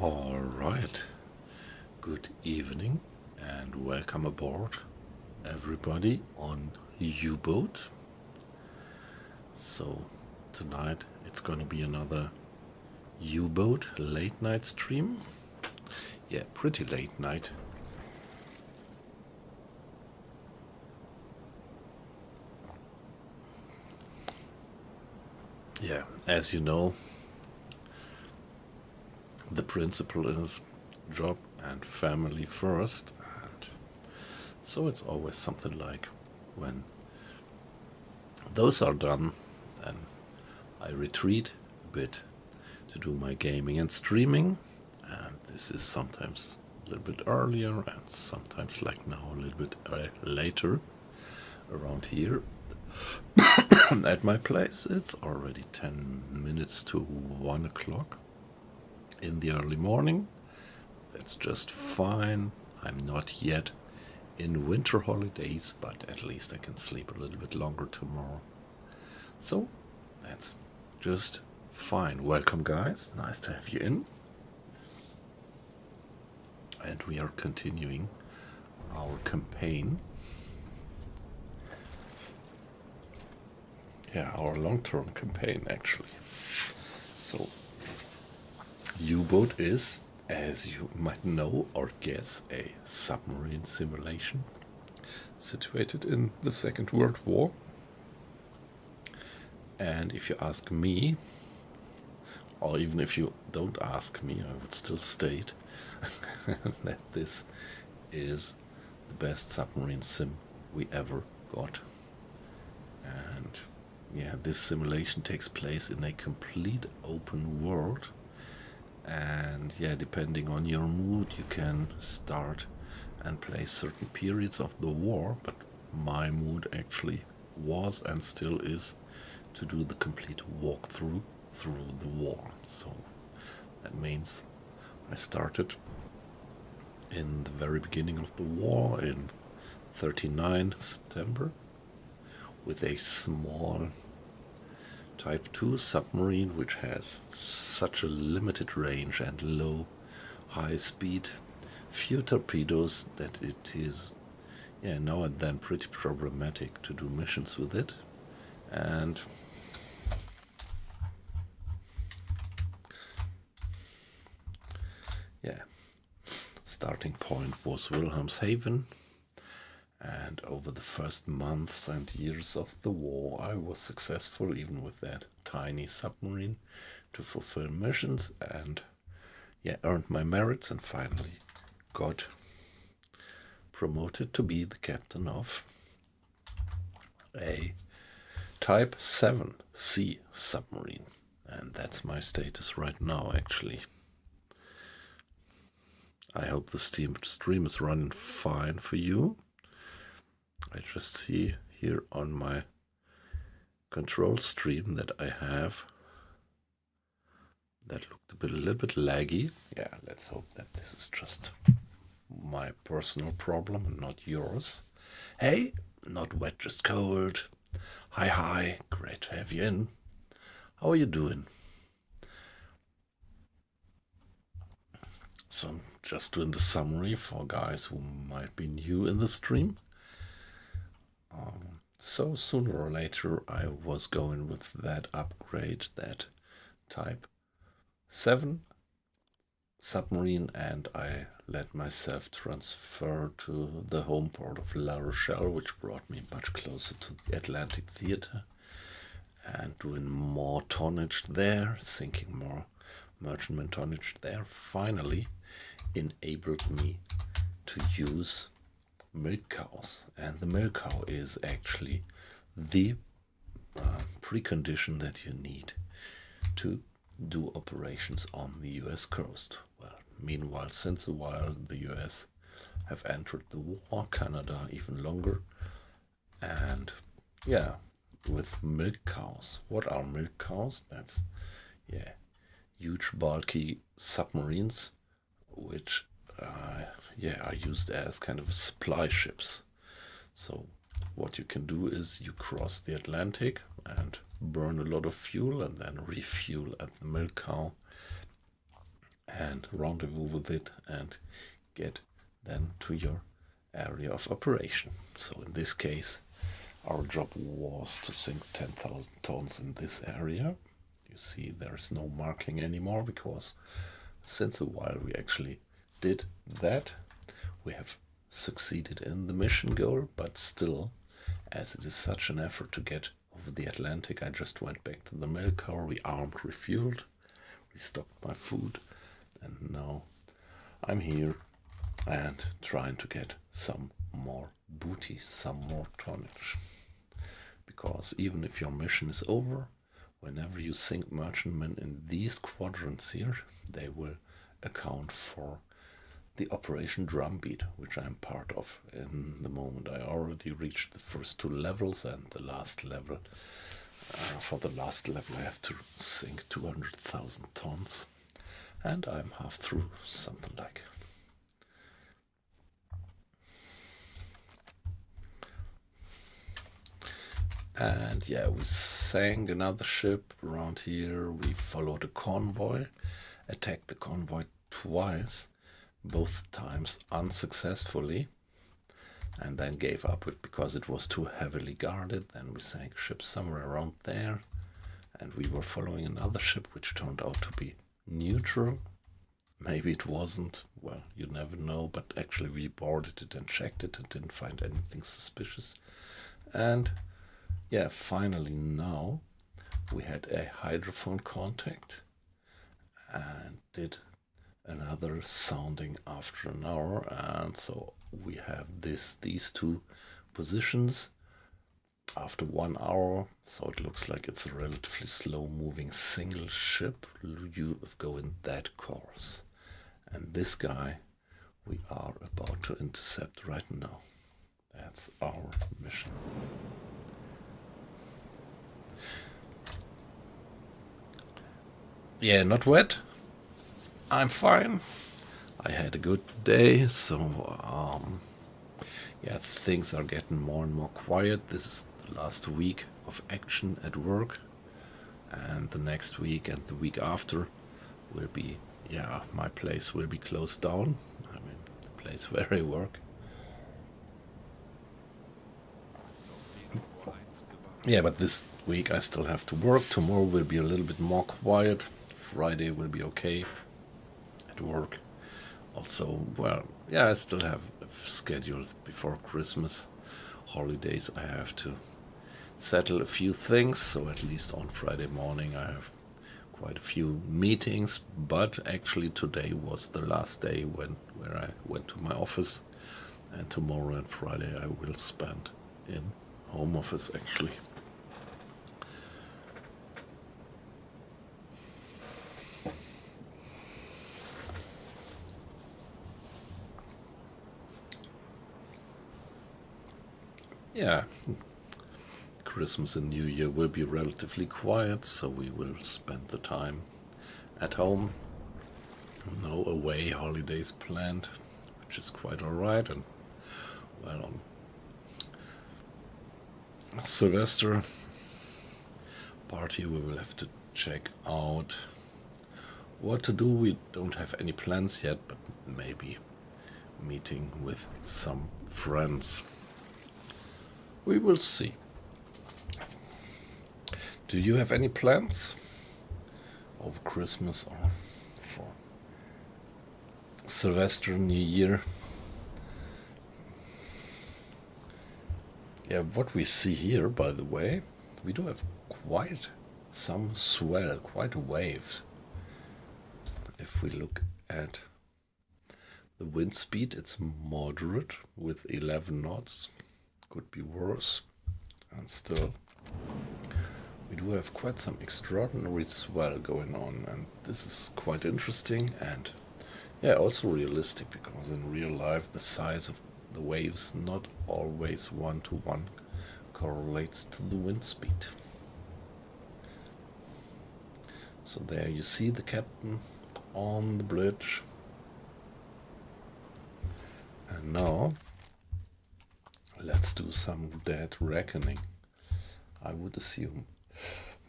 All right, good evening and welcome aboard, everybody, on UBOAT. So, tonight it's going to be another UBOAT late night stream. Yeah, pretty late night. Yeah, as you know, the principle is job and family first, and so it's always something like when those are done, then I retreat a bit to do my gaming and streaming, and this is sometimes a little bit earlier and sometimes like now a little bit later around here. At my place it's already 10 minutes to 1 o'clock in the early morning. That's just fine. I'm not yet in winter holidays, but at least I can sleep a little bit longer tomorrow. So that's just fine. Welcome, guys. Nice to have you in. And we are continuing our campaign. Yeah, our long-term campaign, actually. So, U-Boat is, as you might know or guess, a submarine simulation situated in the Second World War. And if you ask me, or even if you don't ask me, I would still state that this is the best submarine sim we ever got. And yeah, this simulation takes place in a complete open world. And yeah, depending on your mood, you can start and play certain periods of the war, but my mood actually was and still is to do the complete walkthrough through the war. So that means I started in the very beginning of the war in 39 September with a small Type 2 submarine which has such a limited range and low high speed, few torpedoes, that it is now and then pretty problematic to do missions with it. And yeah, starting point was Wilhelmshaven, and over the first months and years of the war I was successful, even with that tiny submarine, to fulfill missions and earned my merits and finally got promoted to be the captain of a Type 7C submarine. And that's my status right now, actually. I hope the stream is running fine for you. I just see here on my control stream that I have that looked a little bit laggy. Yeah, let's hope that this is just my personal problem and not yours. Hey, not wet, just cold. Hi, great to have you in. How are you doing? So I'm just doing the summary for guys who might be new in the stream. So sooner or later I was going with that upgrade, that Type 7 submarine, and I let myself transfer to the home port of La Rochelle, which brought me much closer to the Atlantic Theater, and doing more tonnage there, sinking more merchantman tonnage there, finally enabled me to use milk cows. And the milk cow is actually the precondition that you need to do operations on the US coast. Well, meanwhile, since a while, the US have entered the war, Canada even longer. And yeah, with milk cows. What are milk cows? That's huge bulky submarines which are used as kind of supply ships. So what you can do is you cross the Atlantic and burn a lot of fuel and then refuel at the milk cow and rendezvous with it and get then to your area of operation. So in this case, our job was to sink 10,000 tons in this area. You see there's no marking anymore because since a while we actually did that. We have succeeded in the mission goal, but still, as it is such an effort to get over the Atlantic, I just went back to the milk car, rearmed, refueled, restocked my food, and now I'm here and trying to get some more booty, some more tonnage. Because even if your mission is over, whenever you sink merchantmen in these quadrants here, they will account for the Operation Drumbeat, which I'm part of in the moment. I already reached the first 2 levels, and the last level, for the last level I have to sink 200,000 tons, and I'm half through, something like. And yeah, we sank another ship around here. We followed a convoy, attacked the convoy twice, both times unsuccessfully, and then gave up because it was too heavily guarded. Then we sank a ship somewhere around there, and we were following another ship which turned out to be neutral. Maybe it wasn't, well, you never know, but actually we boarded it and checked it and didn't find anything suspicious. And yeah, finally now we had a hydrophone contact and did another sounding after an hour, and so we have these 2 positions after 1 hour. So it looks like it's a relatively slow moving single ship. You go in that course, and this guy we are about to intercept right now. That's our mission. Yeah, not wet. I'm fine. I had a good day, so yeah, things are getting more and more quiet. This is the last week of action at work, and the next week and the week after will be, yeah, my place will be closed down. I mean, the place where I work. Yeah, but this week I still have to work. Tomorrow will be a little bit more quiet. Friday will be okay at work. Also, well, yeah, I still have a schedule before Christmas holidays. I have to settle a few things, so at least on Friday morning I have quite a few meetings. But actually today was the last day where I went to my office, and tomorrow and Friday I will spend in home office actually. Yeah, Christmas and New Year will be relatively quiet, so we will spend the time at home. No away holidays planned, which is quite alright. And well, on Sylvester party we will have to check out what to do. We don't have any plans yet, but maybe meeting with some friends. We will see. Do you have any plans over Christmas or for Sylvester, New Year? Yeah, what we see here, by the way, we do have quite some swell, quite a wave. If we look at the wind speed, it's moderate with 11 knots. Could be worse, and still we do have quite some extraordinary swell going on, and this is quite interesting and yeah, also realistic, because in real life the size of the waves not always 1-to-1 correlates to the wind speed. So there you see the captain on the bridge, and now let's do some dead reckoning. I would assume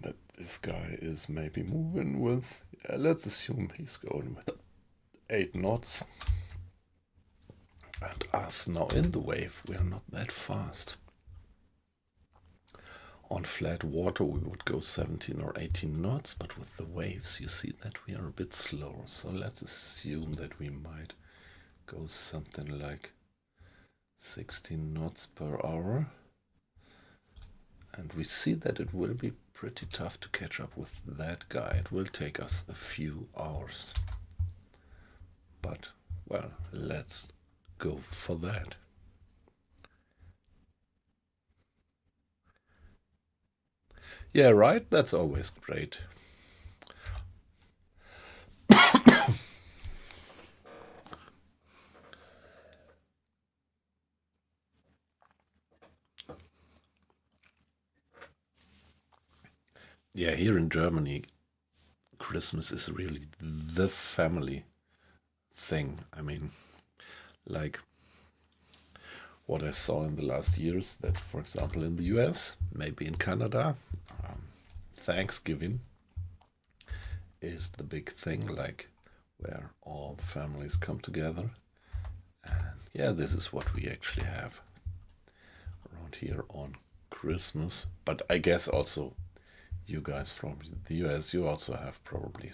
that this guy is maybe moving with, let's assume he's going with 8 knots. And us now in the wave, we are not that fast. On flat water we would go 17 or 18 knots, but with the waves you see that we are a bit slower. So let's assume that we might go something like 16 knots per hour. And we see that it will be pretty tough to catch up with that guy. It will take us a few hours. But, well, let's go for that. Yeah, right? That's always great. Yeah, here in Germany, Christmas is really the family thing. I mean, like what I saw in the last years, that, for example, in the US, maybe in Canada, Thanksgiving is the big thing, like where all the families come together. And yeah, this is what we actually have around here on Christmas. But I guess also you guys from the US, you also have probably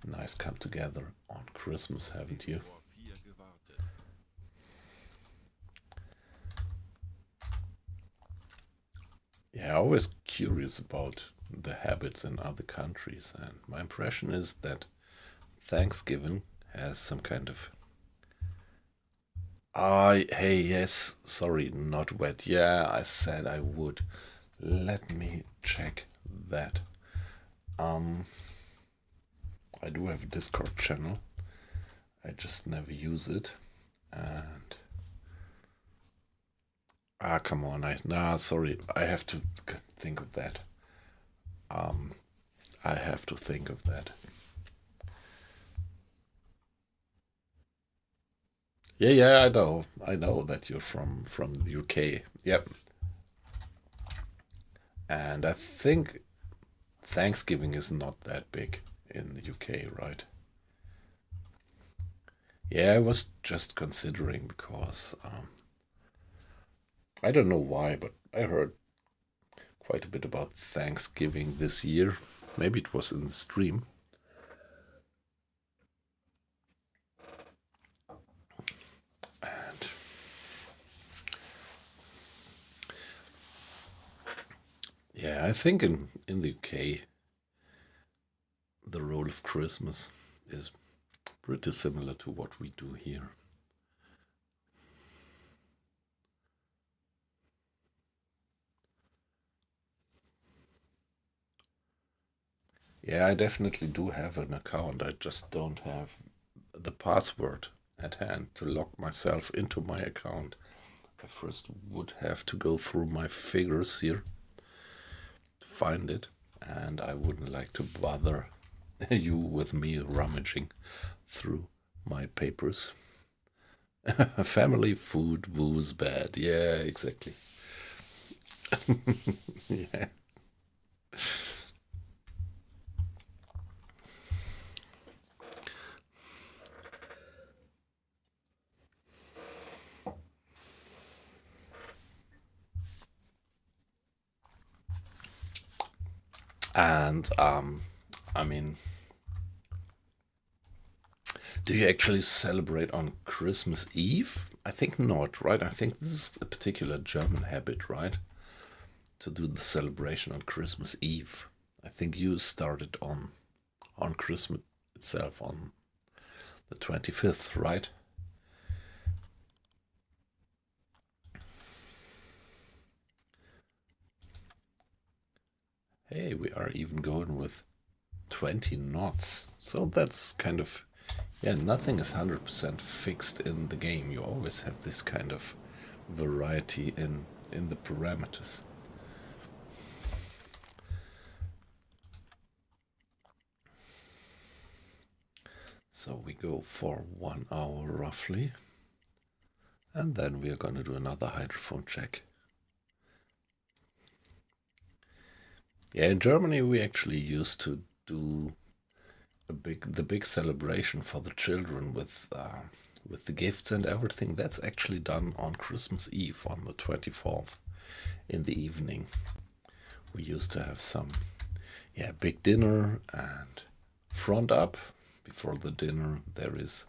a nice come together on Christmas, haven't you? Yeah, always curious about the habits in other countries, and my impression is that Thanksgiving has some kind of hey, yes, sorry, not wet. Yeah, I said I would. Let me check that. I do have a Discord channel. I just never use it. And come on, sorry, I have to think of that. I have to think of that. Yeah, I know that you're from the UK. Yep. And I think Thanksgiving is not that big in the UK, right? Yeah, I was just considering because I don't know why, but I heard quite a bit about Thanksgiving this year. Maybe it was in the stream. And yeah, I think in the UK, the role of Christmas is pretty similar to what we do here. Yeah, I definitely do have an account. I just don't have the password at hand to log myself into my account. I first would have to go through my figures here, find it, and I wouldn't like to bother you with me rummaging through my papers. Family, food, booze, bad. Yeah, exactly. Yeah. And I mean, do you actually celebrate on Christmas Eve? I think not, right? I think this is a particular German habit, right? To do the celebration on Christmas Eve. I think you started on Christmas itself on the 25th, right? Hey, we are even going with 20 knots. So that's kind of, yeah, nothing is 100% fixed in the game. You always have this kind of variety in the parameters. So we go for 1 hour roughly. And then we are going to do another hydrophone check. Yeah, in Germany we actually used to do the big celebration for the children with the gifts and everything, that's actually done on Christmas Eve on the 24th in the evening. We used to have some big dinner, and front up before the dinner there is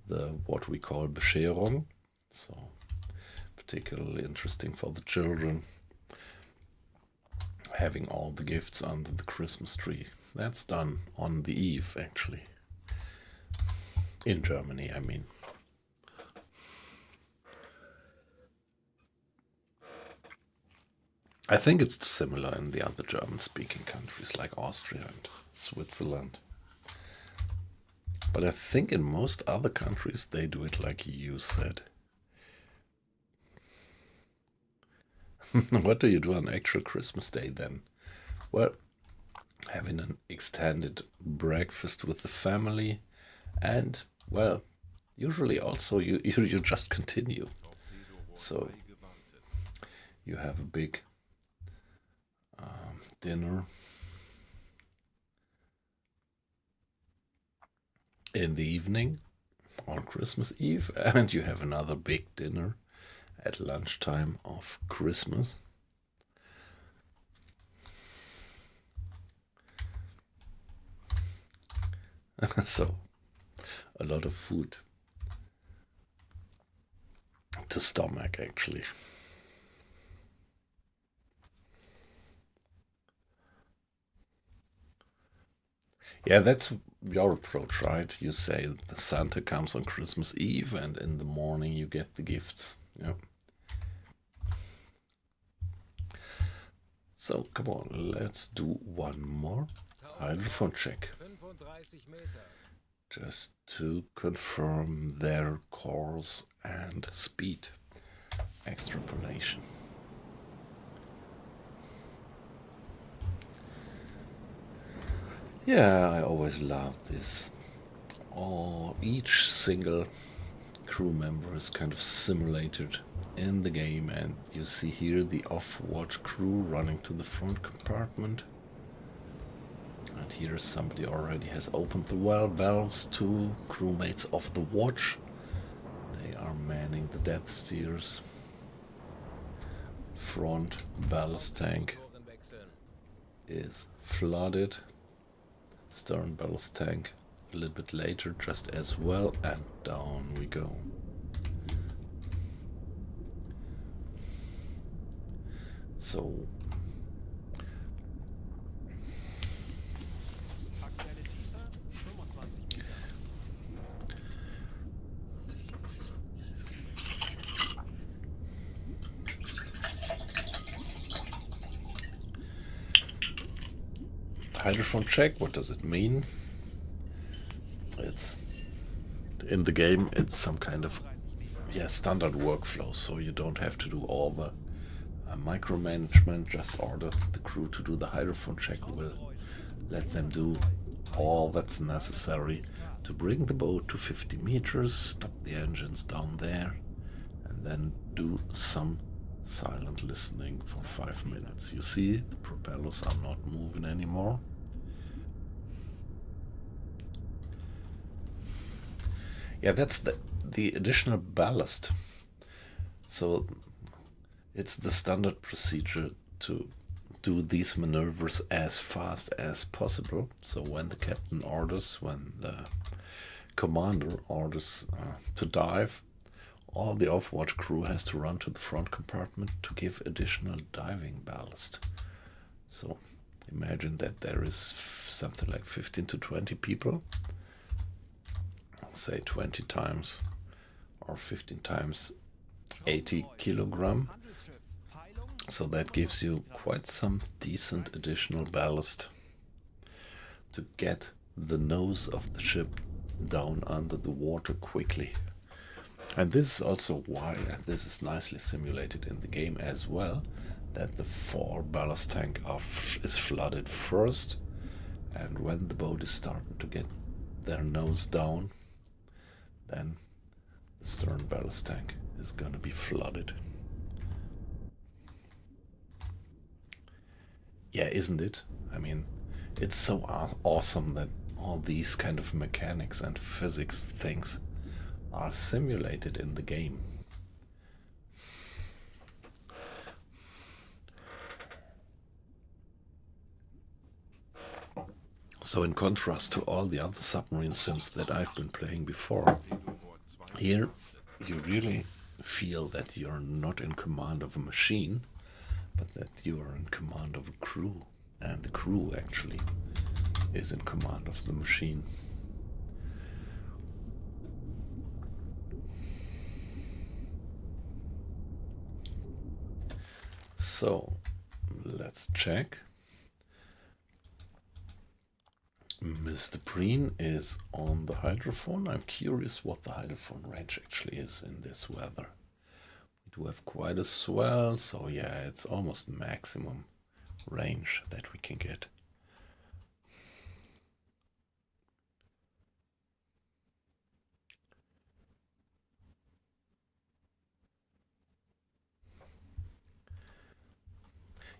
the what we call Bescherung, so particularly interesting for the children, having all the gifts under the Christmas tree. That's done on the eve, actually. In Germany, I mean. I think it's similar in the other German-speaking countries like Austria and Switzerland. But I think in most other countries they do it like you said. What do you do on actual Christmas Day then? Well, having an extended breakfast with the family, and, well, usually also you just continue. So you have a big dinner in the evening on Christmas Eve, and you have another big dinner at lunchtime of Christmas. So, a lot of food to stomach, actually. Yeah, that's your approach, right? You say the Santa comes on Christmas Eve, and in the morning you get the gifts. Yeah. So, come on, let's do one more hydrophone check. Just to confirm their course and speed. Extrapolation. Yeah, I always love this. Each single crew member is kind of simulated in the game, and you see here the off-watch crew running to the front compartment. And here somebody already has opened the valves. Two crewmates off the watch. They are manning the Death Steers. Front ballast tank is flooded. Stern ballast tank a little bit later just as well, and down we go. So hydrophone check, what does it mean? It's in the game, it's some kind of standard workflow, so you don't have to do all the micromanagement. Just order the crew to do the hydrophone check. We'll let them do all that's necessary to bring the boat to 50 meters, stop the engines down there, and then do some silent listening for 5 minutes. You see, the propellers are not moving anymore. Yeah, that's the additional ballast. So it's the standard procedure to do these maneuvers as fast as possible. So when the captain orders, when the commander orders to dive, all the off-watch crew has to run to the front compartment to give additional diving ballast. So imagine that there is something like 15 to 20 people, say 20 times or 15 times 80 kilogram. So that gives you quite some decent additional ballast to get the nose of the ship down under the water quickly. And this is also why, and this is nicely simulated in the game as well, that the fore ballast tank is flooded first, and when the boat is starting to get their nose down, then the stern ballast tank is gonna be flooded. Yeah, isn't it? I mean, it's so awesome that all these kind of mechanics and physics things are simulated in the game. So in contrast to all the other submarine sims that I've been playing before, here you really feel that you're not in command of a machine, but that you are in command of a crew, and the crew actually is in command of the machine. So let's check. Mr. Breen is on the hydrophone. I'm curious what the hydrophone range actually is in this weather. We do have quite a swell, so yeah, it's almost maximum range that we can get.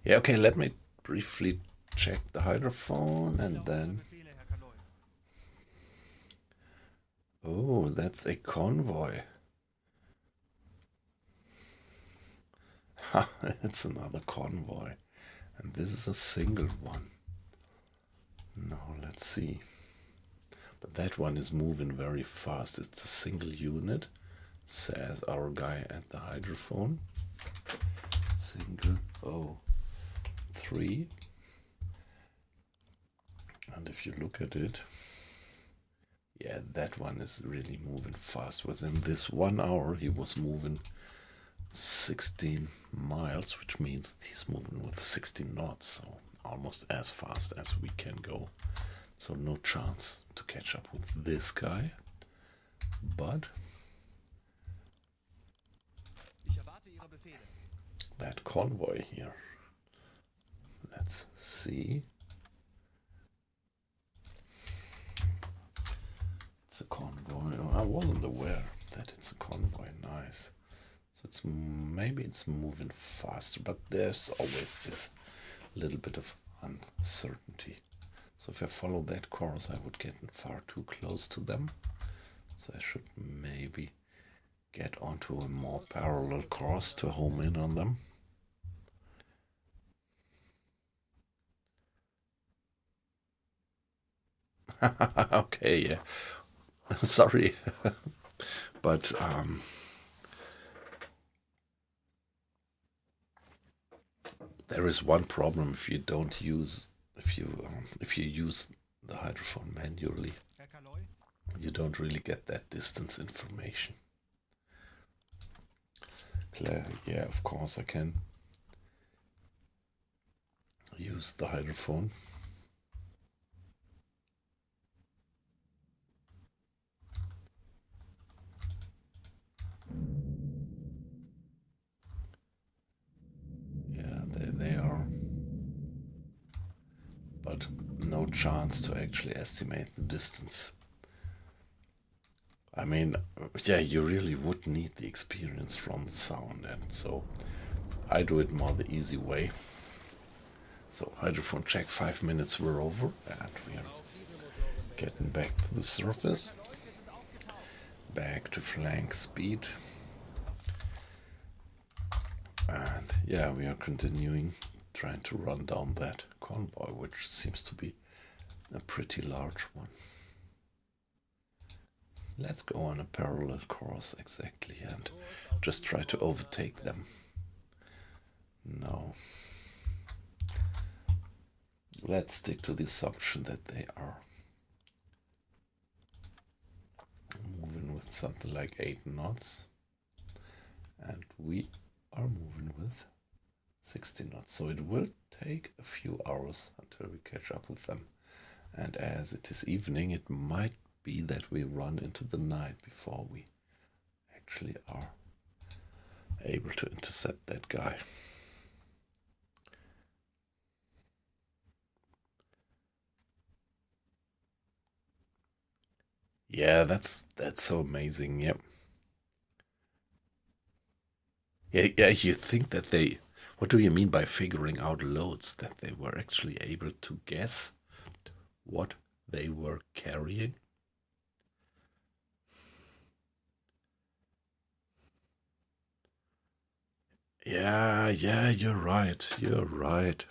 Yeah, okay, let me briefly check the hydrophone and then... Oh, that's a convoy. Ha, it's another convoy. And this is a single one. Now, let's see. But that one is moving very fast. It's a single unit, says our guy at the hydrophone. Single 03. And if you look at it, yeah, that one is really moving fast. Within this 1 hour, he was moving 16 miles, which means he's moving with 16 knots, so almost as fast as we can go. So no chance to catch up with this guy. But that convoy here, let's see. It's a convoy. I wasn't aware that it's a convoy. Nice. So it's maybe it's moving faster, but there's always this little bit of uncertainty. So if I follow that course, I would get far too close to them. So I should maybe get onto a more parallel course to home in on them. Okay, yeah. Sorry, but there is one problem if you don't use if you use the hydrophone manually. You don't really get that distance information. Yeah, of course I can use the hydrophone. Yeah, there they are. But no chance to actually estimate the distance. I mean, yeah, you really would need the experience from the sound, and so I do it more the easy way. So hydrophone check, 5 minutes were over, and we are getting back to the surface. Back to flank speed. And yeah, we are continuing trying to run down that convoy, which seems to be a pretty large one. Let's go on a parallel course exactly and just try to overtake them. No. Let's stick to the assumption that they are moving with something like 8 knots. And we are moving with 60 knots. So it will take a few hours until we catch up with them. And as it is evening, it might be that we run into the night before we actually are able to intercept that guy. Yeah, that's so amazing. Yep. Yeah, you think that they... What do you mean by figuring out loads? That they were actually able to guess what they were carrying. Yeah, you're right. You're right.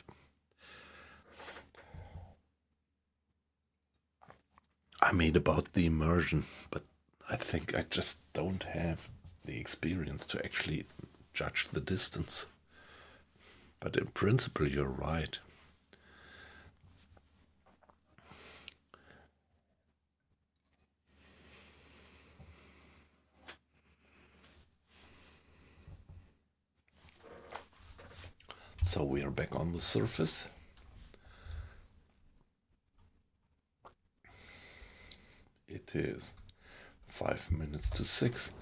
I mean, about the immersion, but I think I just don't have the experience to actually judge the distance. But in principle, you're right. So we are back on the surface. It is 5 minutes to 6.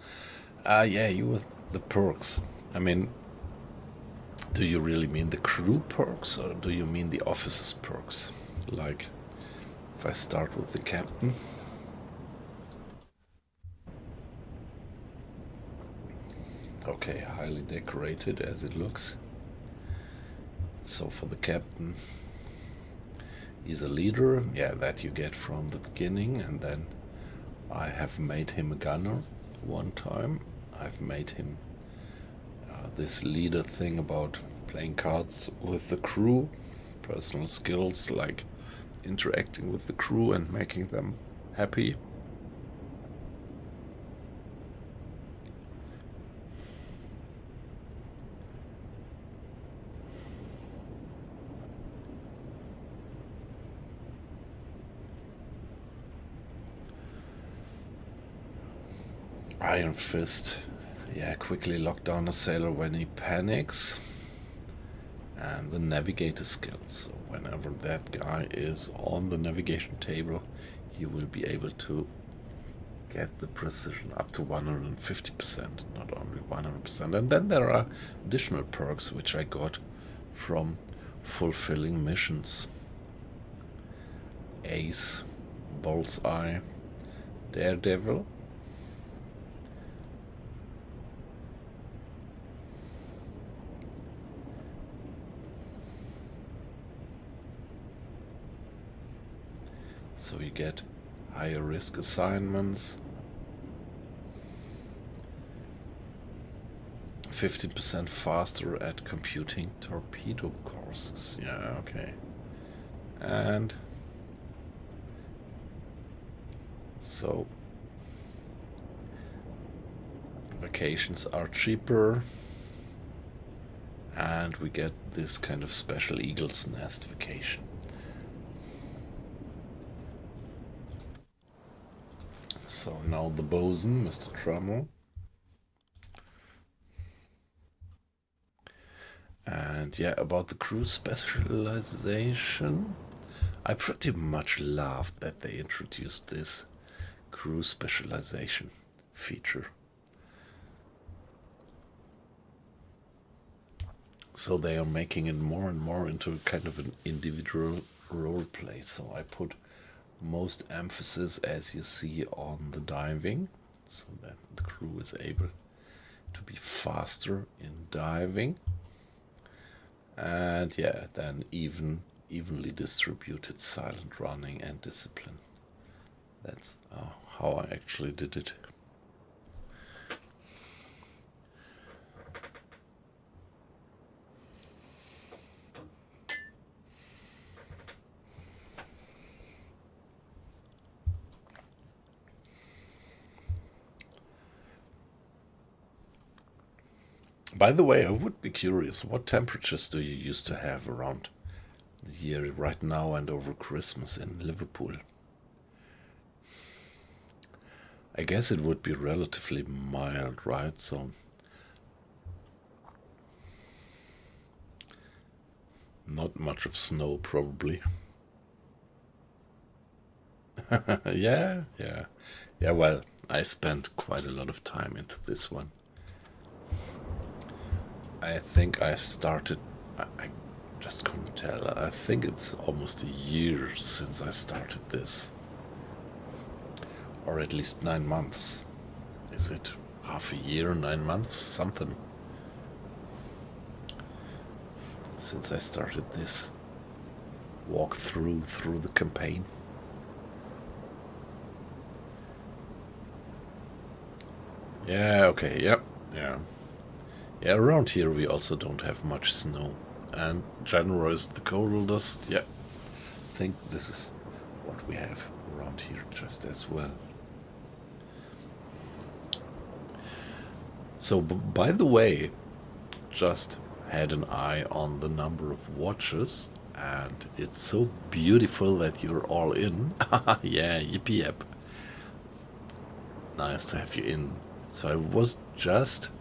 Yeah, you with the perks. I mean, do you really mean the crew perks or do you mean the officers' perks? Like, if I start with the captain. Okay, highly decorated as it looks. So for the captain, he's a leader. Yeah, that you get from the beginning. And then I have made him a gunner one time. I've made him this leader thing about playing cards with the crew, personal skills like interacting with the crew and making them happy. Iron Fist, yeah, quickly lock down a sailor when he panics. And the navigator skills. So whenever that guy is on the navigation table, he will be able to get the precision up to 150%, not only 100%. And then there are additional perks which I got from fulfilling missions. Ace, Bullseye, Daredevil. So you get higher risk assignments, 15% faster at computing torpedo courses. Yeah, okay. And so vacations are cheaper, and we get this kind of special eagle's nest vacation. So now the bosun, Mr. Trammell. And yeah, about the crew specialization, I pretty much laughed that they introduced this crew specialization feature. So they are making it more and more into kind of an individual role play. So I put most emphasis, as you see, on the diving, so that the crew is able to be faster in diving. And yeah, then evenly distributed silent running and discipline. That's how I actually did it. By the way, I would be curious, what temperatures do you used to have around the year right now and over Christmas in Liverpool? I guess it would be relatively mild, right? So not much of snow, probably. Yeah. Well, I spent quite a lot of time into this one. I think I started. I just couldn't tell. I think it's almost a year since I started this, or at least 9 months. Is it half a year, 9 months, something? Since I started this walk through the campaign. Yeah, okay, yep, yeah. Yeah, around here we also don't have much snow. And January is the coldest, yeah. I think this is what we have around here just as well. So, by the way, just had an eye on the number of watches, and it's so beautiful that you're all in. Yeah, yippee yep. Nice to have you in. So I was just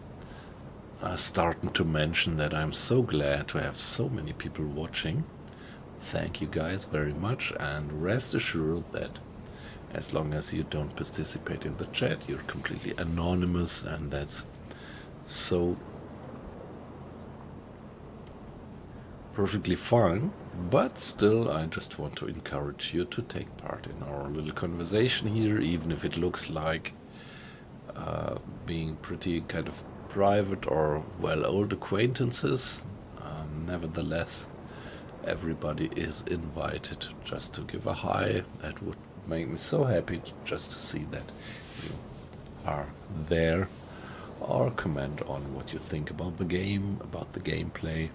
starting to mention that I'm so glad to have so many people watching. Thank you guys very much, and rest assured that as long as you don't participate in the chat, you're completely anonymous, and that's so perfectly fine. But still, I just want to encourage you to take part in our little conversation here, even if it looks like being pretty kind of private or, well, old acquaintances. Nevertheless, everybody is invited just to give a hi. That would make me so happy just to see that you are there, or comment on what you think about the game, about the gameplay.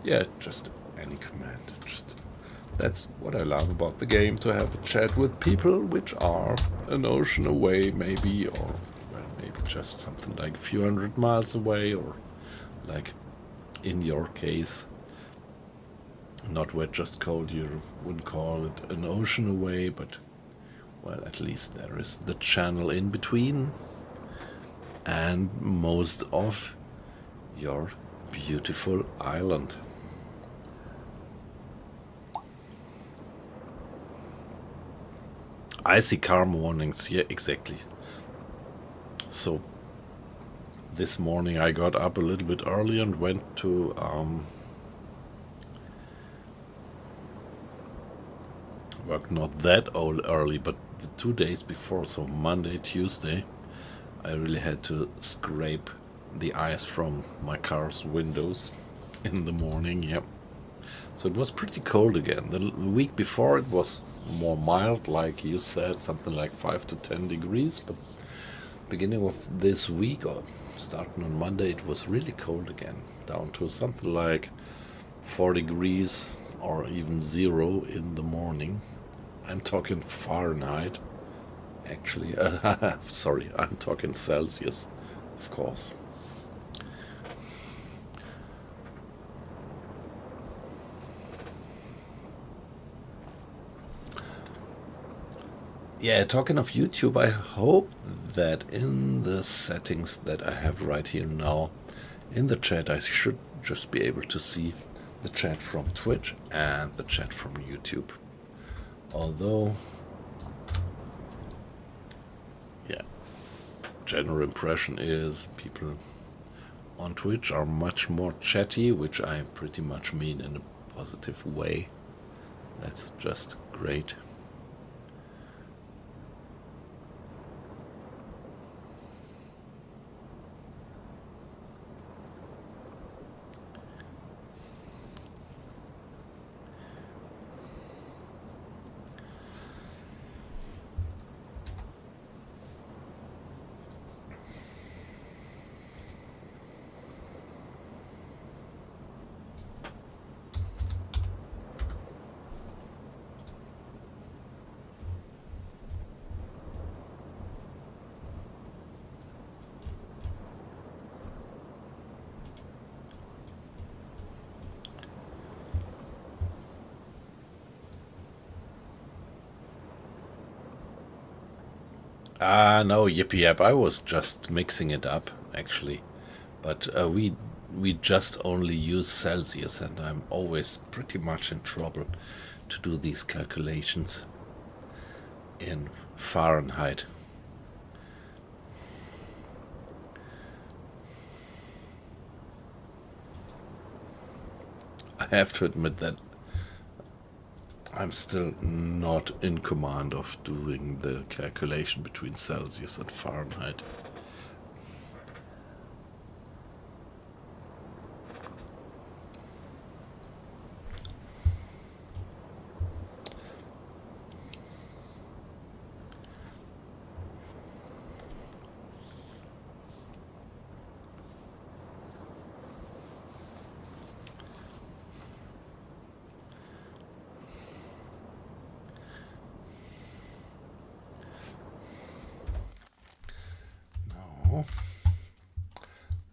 Yeah, just any comment. Just that's what I love about the game, to have a chat with people which are an ocean away, maybe, or well, maybe just something like a few hundred miles away, or like in your case, not where just cold, you wouldn't call it an ocean away, but well, at least there is the channel in between, and most of your beautiful island. Icy calm warnings, yeah, exactly. So this morning I got up a little bit early and went to work not that early, but the 2 days before, so Monday, Tuesday, I really had to scrape the ice from my car's windows in the morning, yep. So it was pretty cold again. The week before it was more mild, like you said, something like 5 to 10 degrees, but beginning of this week, or starting on Monday, it was really cold again, down to something like 4 degrees or even 0 in the morning. I'm talking Fahrenheit, actually. Sorry, I'm talking Celsius, of course. Yeah, talking of YouTube, I hope that in the settings that I have right here now, in the chat, I should just be able to see the chat from Twitch and the chat from YouTube. Although, yeah, general impression is people on Twitch are much more chatty, which I pretty much mean in a positive way. That's just great. No, yippee yep. I was just mixing it up, actually. But we just only use Celsius, and I'm always pretty much in trouble to do these calculations in Fahrenheit. I have to admit that I'm still not in command of doing the calculation between Celsius and Fahrenheit.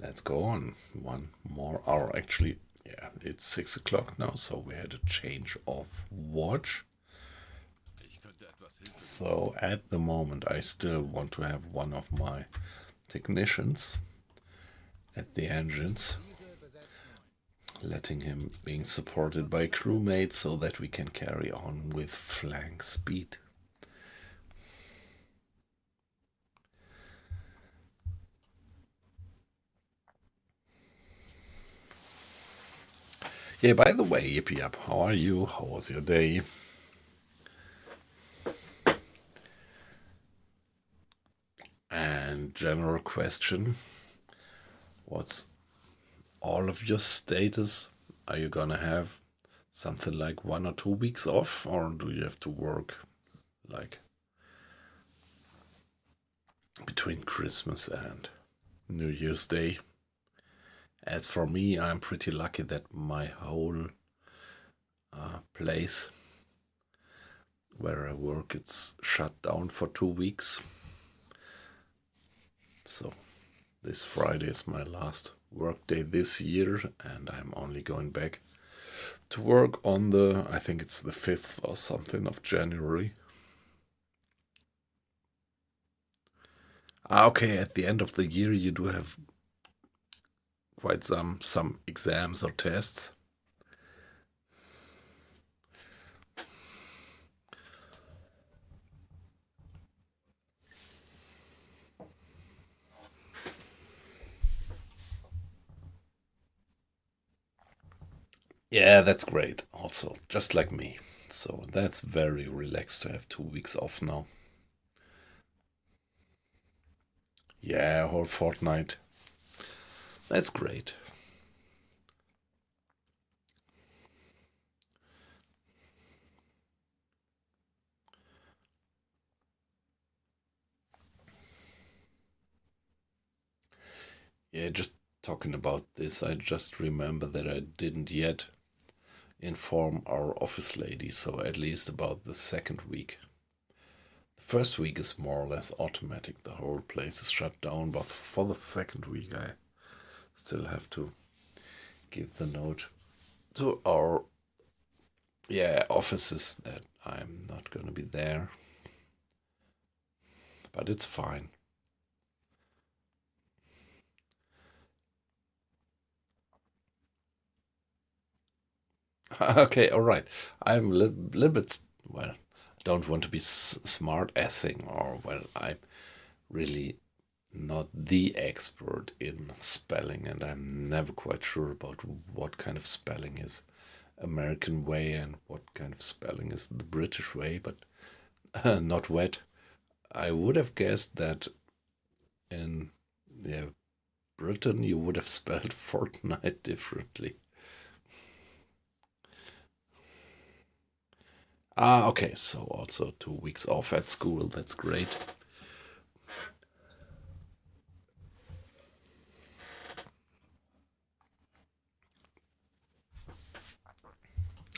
Let's go on. 1 more hour. Actually, yeah, it's 6 o'clock now, so we had a change of watch. So at the moment, I still want to have one of my technicians at the engines, letting him being supported by crewmates so that we can carry on with flank speed. Yeah, by the way, Yippee Up, how are you? How was your day? And general question, what's all of your status? Are you gonna have something like 1 or 2 weeks off, or do you have to work like between Christmas and New Year's Day? As for me, I'm pretty lucky that my whole place where I work, it's shut down for 2 weeks. So this Friday is my last work day this year, and I'm only going back to work on the, I think it's the 5th or something of January. Okay, at the end of the year you do have quite some exams or tests. Yeah, that's great. Also, just like me. So that's very relaxed to have 2 weeks off now. Yeah, a whole fortnight. That's great. Yeah, just talking about this, I just remember that I didn't yet inform our office lady, so at least about the second week. The first week is more or less automatic, the whole place is shut down, but for the second week I still have to give the note to our offices that I'm not gonna be there. But it's fine. Okay, all right. I'm a little bit, well, don't want to be smart assing, or, well, I'm really not the expert in spelling, and I'm never quite sure about what kind of spelling is American way and what kind of spelling is the British way, but not wet. I would have guessed that in Britain you would have spelled fortnight differently. Okay, so also 2 weeks off at school, that's great.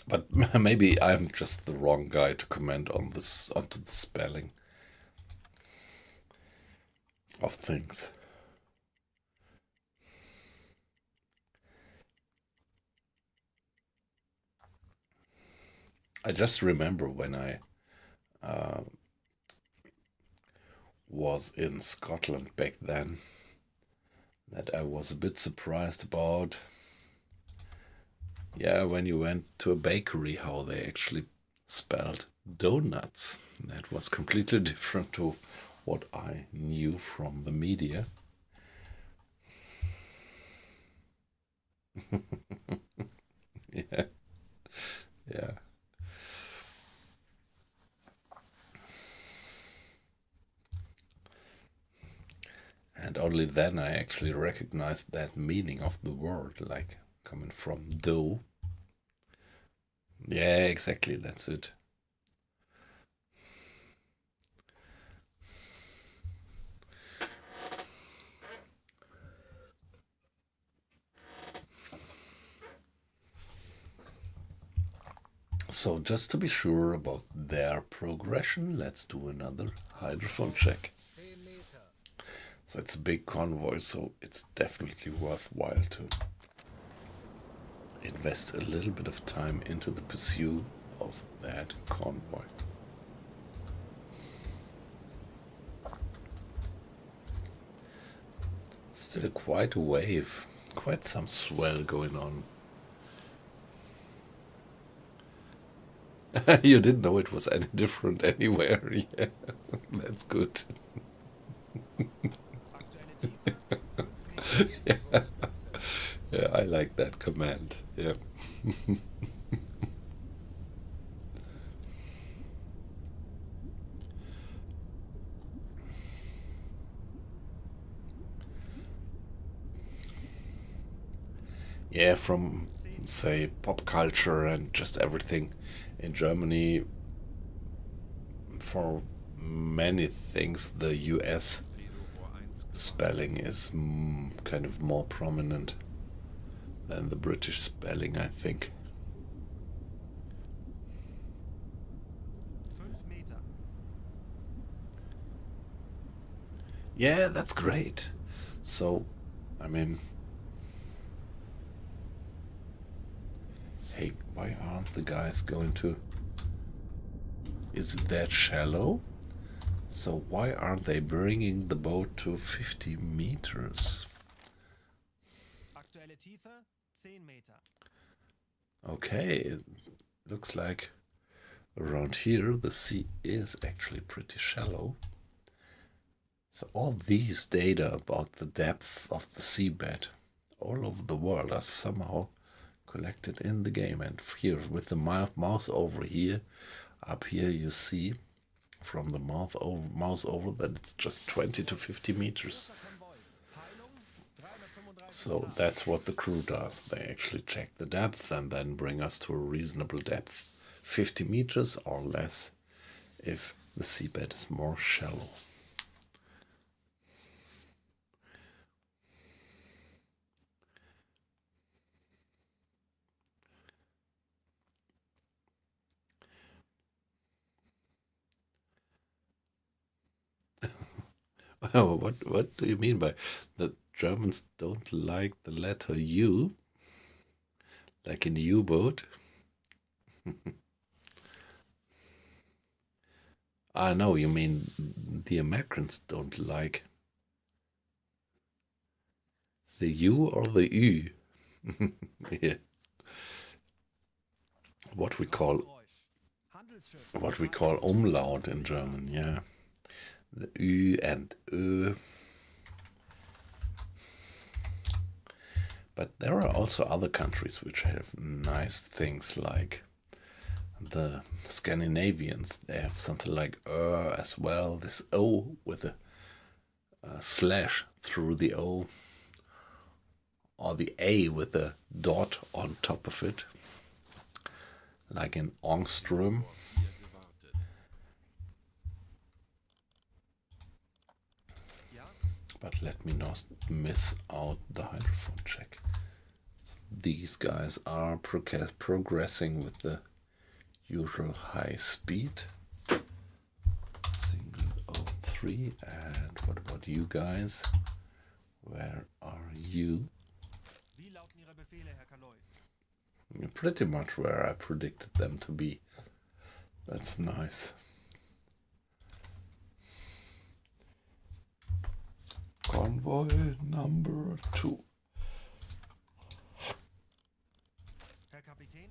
But maybe I'm just the wrong guy to comment on this, onto the spelling of things. I just remember when I was in Scotland back then that I was a bit surprised about, when you went to a bakery, how they actually spelled donuts. That was completely different to what I knew from the media. Yeah, yeah. And only then I actually recognized that meaning of the word, like coming from dough. Yeah, exactly, that's it. So just to be sure about their progression, let's do another hydrophone check. So it's a big convoy, so it's definitely worthwhile to invest a little bit of time into the pursuit of that convoy. Still quite a wave, quite some swell going on. You didn't know it was any different anywhere. Yeah, that's good. Yeah. Yeah, I like that command. Yeah. Yeah, from say pop culture and just everything in Germany, for many things the US spelling is kind of more prominent than the British spelling, I think. Yeah, that's great. So, I mean, hey, why aren't the guys going to... Is it that shallow? So why aren't they bringing the boat to 50 meters? Okay, it looks like around here the sea is actually pretty shallow. So all these data about the depth of the seabed all over the world are somehow collected in the game. And here with the mouse over here, up here you see from the mouse over that it's just 20 to 50 meters. So that's what the crew does. They actually check the depth and then bring us to a reasonable depth, 50 meters or less if the seabed is more shallow. Oh, what do you mean by the Germans don't like the letter U, like in U-boat? Ah, no, you mean the Americans don't like the U or the Ü? Yeah. What we call umlaut in German, yeah. The Ü and Ö. But there are also other countries which have nice things, like the Scandinavians. They have something like as well, this O with a slash through the O, or the A with a dot on top of it, like in Ångström. But let me not miss out the hydrophone check. So these guys are progressing with the usual high speed. Single 03. And what about you guys? Where are you? You're pretty much where I predicted them to be. That's nice. Convoy number 2. Herr Kapitän?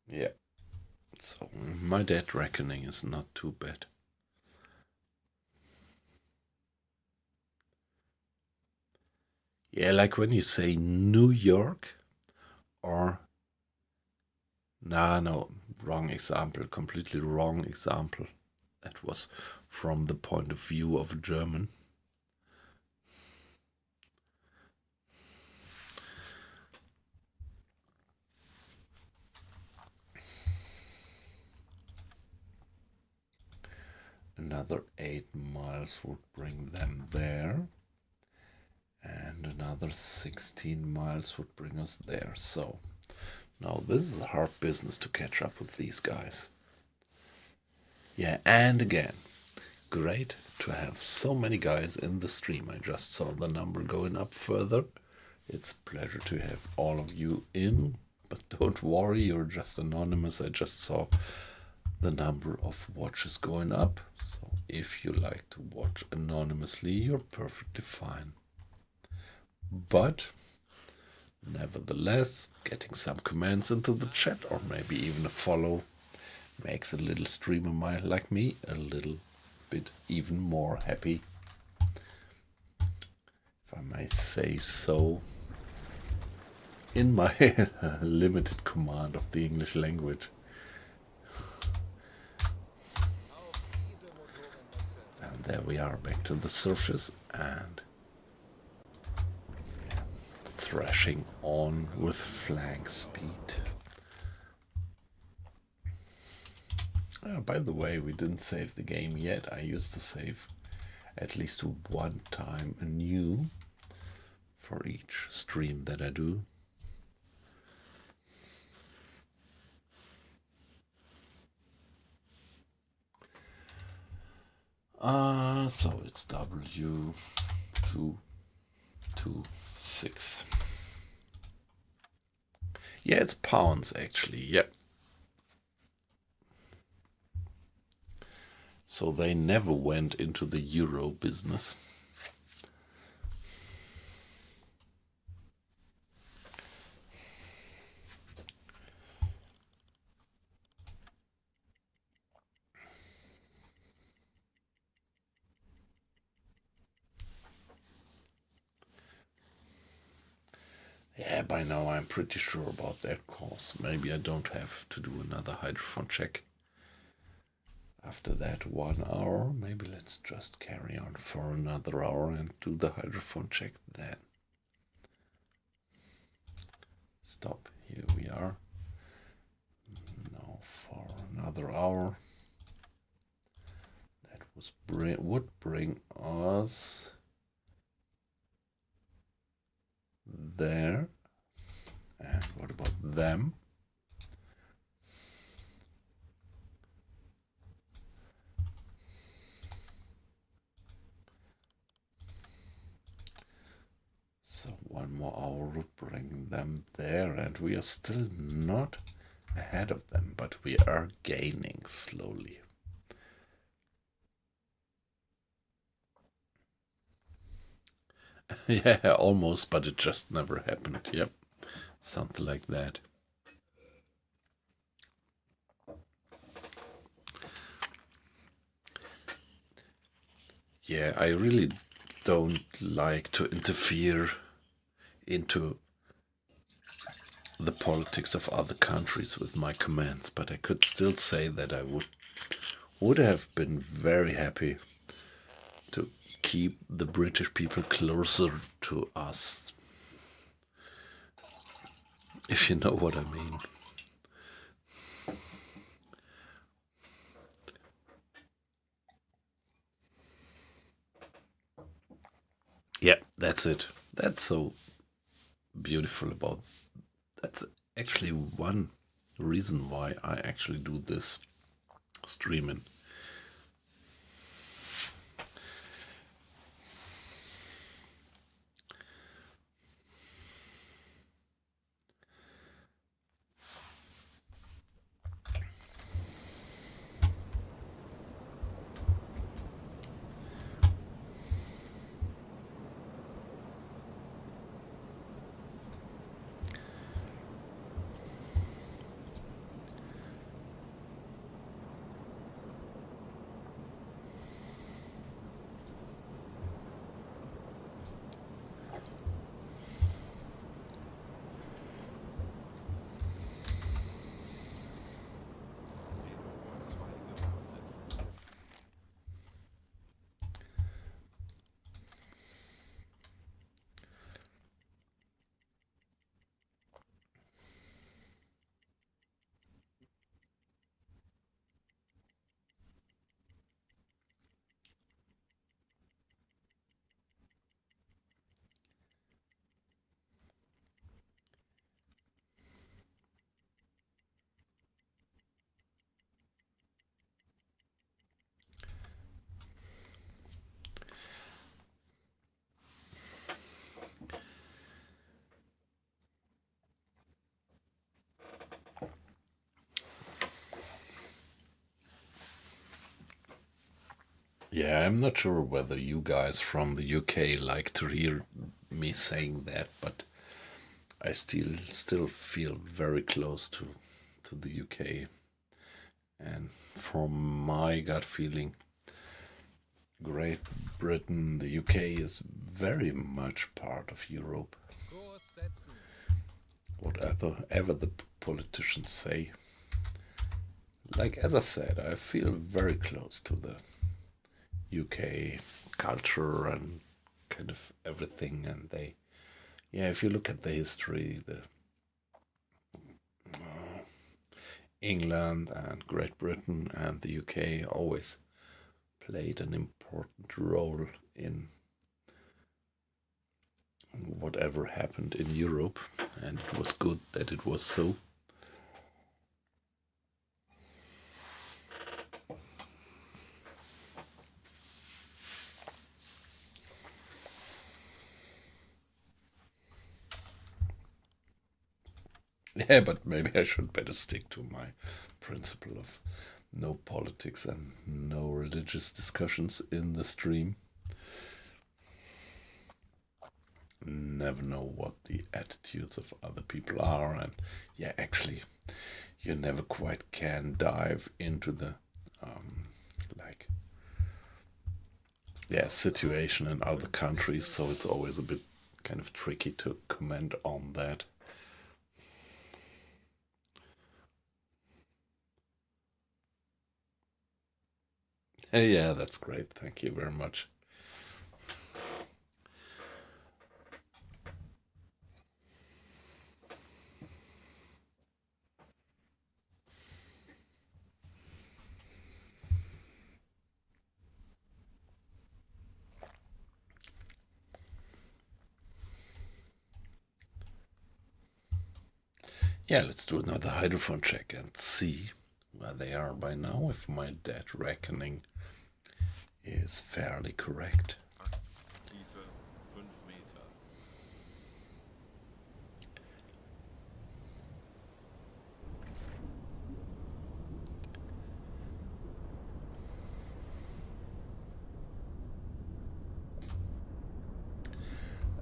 Yeah. So my dead reckoning is not too bad. Yeah, like when you say New York or... No, wrong example, completely wrong example. That was from the point of view of a German. Another 8 miles would bring them there. And another 16 miles would bring us there. So now this is a hard business to catch up with these guys. Yeah, and again, great to have so many guys in the stream. I just saw the number going up further. It's a pleasure to have all of you in, but don't worry, you're just anonymous. I just saw the number of watches going up. So if you like to watch anonymously, you're perfectly fine. But nevertheless, getting some comments into the chat or maybe even a follow makes a little streamer like me a little bit even more happy, if I may say so, in my limited command of the English language. And there we are, back to the surface and thrashing on with flank speed. By the way, we didn't save the game yet. I used to save at least one time anew for each stream that I do. So it's W226. Yeah, it's pounds actually, yep. So they never went into the euro business. Yeah, by now I'm pretty sure about that course. Maybe I don't have to do another hydrophone check. After that 1 hour, maybe let's just carry on for another hour and do the hydrophone check then. Stop, here we are. Now for another hour. That would bring us there. And what about them? So 1 more hour would bring them there, and we are still not ahead of them, but we are gaining slowly. Yeah, almost, but it just never happened. Yep, something like that. Yeah, I really don't like to interfere into the politics of other countries with my commands, but I could still say that I would have been very happy to keep the British people closer to us, if you know what I mean. Yeah, that's it. That's so beautiful about. That's actually one reason why I actually do this streaming. Yeah, I'm not sure whether you guys from the UK like to hear me saying that, but I still feel very close to the UK. And from my gut feeling, Great Britain, the UK is very much part of Europe. Whatever the politicians say. Like as I said, I feel very close to the UK culture and kind of everything. And if you look at the history, the England and Great Britain and the UK always played an important role in whatever happened in Europe, and it was good that it was so. Yeah, but maybe I should better stick to my principle of no politics and no religious discussions in the stream. Never know what the attitudes of other people are, and yeah, actually, you never quite can dive into the situation in other countries, so it's always a bit kind of tricky to comment on that. Yeah, that's great. Thank you very much. Yeah, let's do another hydrophone check and see where they are by now, if my dead reckoning is fairly correct. Tiefe 5 Meter.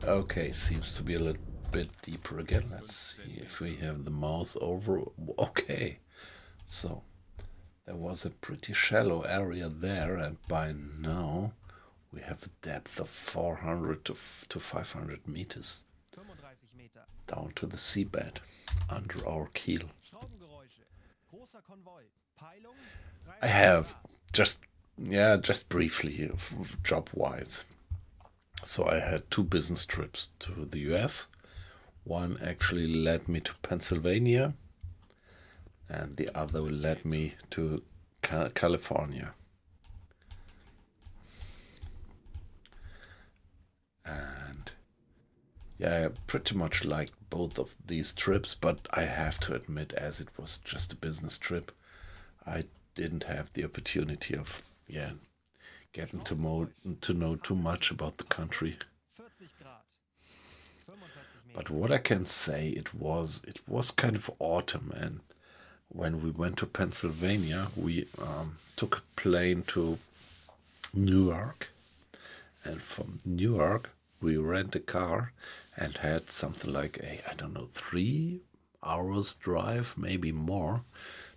Okay, seems to be a little bit deeper again. Let's see if we have the mouse over. Okay, so there was a pretty shallow area there, and by now we have a depth of 400 to 500 meters 35 Meter. down to the seabed under our keel. Schraubengeräusche. Großer Konvoi. Peilung. I have just briefly, job wise. So I had 2 business trips to the US. One actually led me to Pennsylvania, and the other led me to California. And yeah, I pretty much liked both of these trips, but I have to admit, as it was just a business trip, I didn't have the opportunity of getting to know too much about the country. 40 Grad. 45 Meter. But what I can say, it was kind of autumn, and when we went to Pennsylvania, we took a plane to Newark, and from Newark we rent a car and had something like 3 hours drive, maybe more,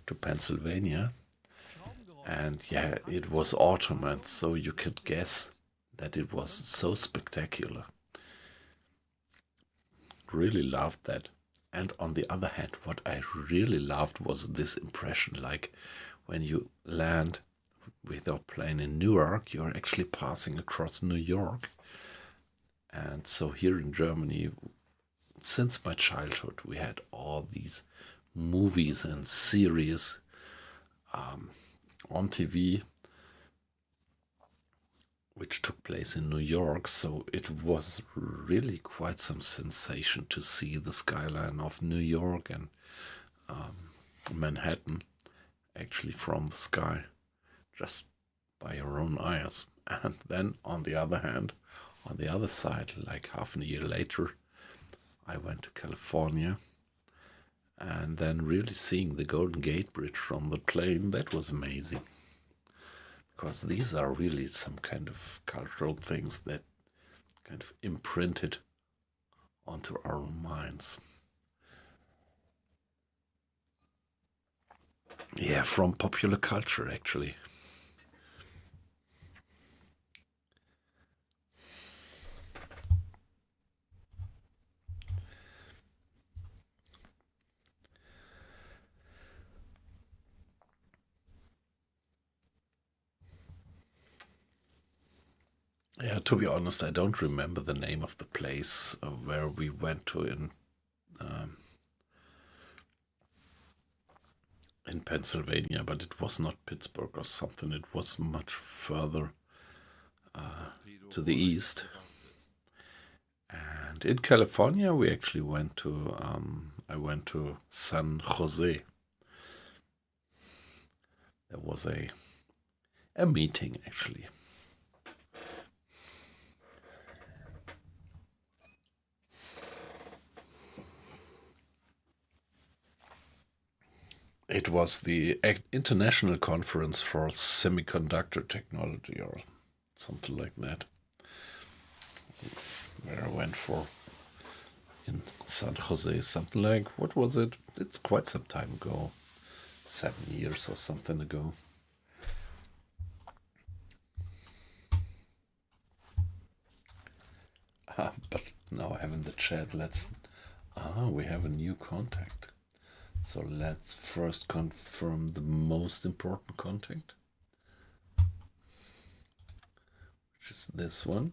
to Pennsylvania. And yeah, it was autumn, and so you could guess that it was so spectacular. Really loved that. And on the other hand, what I really loved was this impression, like when you land with your plane in Newark, you're actually passing across New York. And so here in Germany, since my childhood, we had all these movies and series on TV which took place in New York, so it was really quite some sensation to see the skyline of New York and Manhattan actually from the sky, just by your own eyes. And then on the other hand, on the other side, like half a year later, I went to California, and then really seeing the Golden Gate Bridge from the plane, that was amazing. because these are really some kind of cultural things that kind of imprinted onto our minds. Yeah, from popular culture, actually. Yeah, to be honest, I don't remember the name of the place where we went to in Pennsylvania, but it was not Pittsburgh or something. It was much further to the east. And in California, we actually went to, I went to San Jose. There was a meeting, actually. It was the International Conference for Semiconductor Technology or something like that, where I went for in San Jose, something like, what was it? It's quite some time ago, 7 years or something ago. But now I have in the chat, we have a new contact. So let's first confirm the most important contact, which is this one,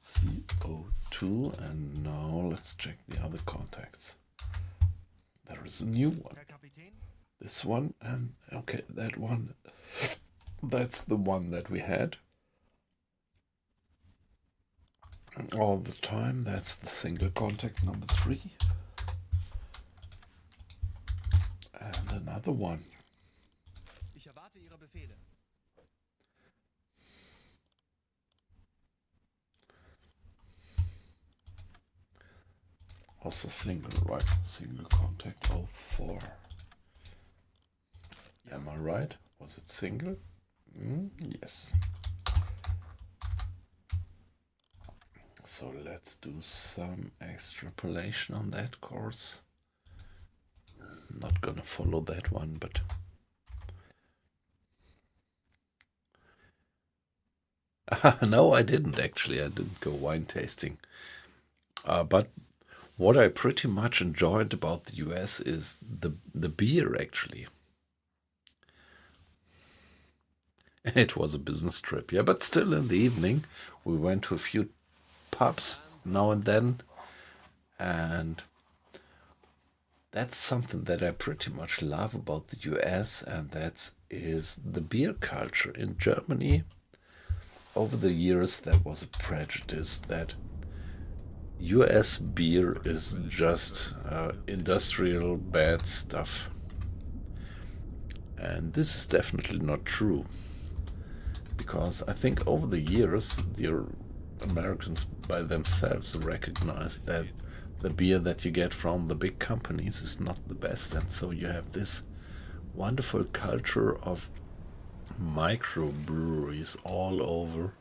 CO2, and now let's check the other contacts. There is a new one, this one, and okay, that one, that's the one that we had all the time. That's the single contact number 3. And another one. Ich erwarte Ihre Befehle. Also single, right? Single contact 04. Am I right? Was it single? Yes. So let's do some extrapolation on that course. Not gonna follow that one, but no, I didn't actually. I didn't go wine tasting. But what I pretty much enjoyed about the US is the beer, actually. It was a business trip, yeah, but still in the evening we went to a few pubs now and then, and that's something that I pretty much love about the US, and that is the beer culture. In Germany, over the years, there was a prejudice that US beer is just industrial bad stuff. And this is definitely not true, because I think over the years, the Americans by themselves recognized that the beer that you get from the big companies is not the best, and so you have this wonderful culture of microbreweries all over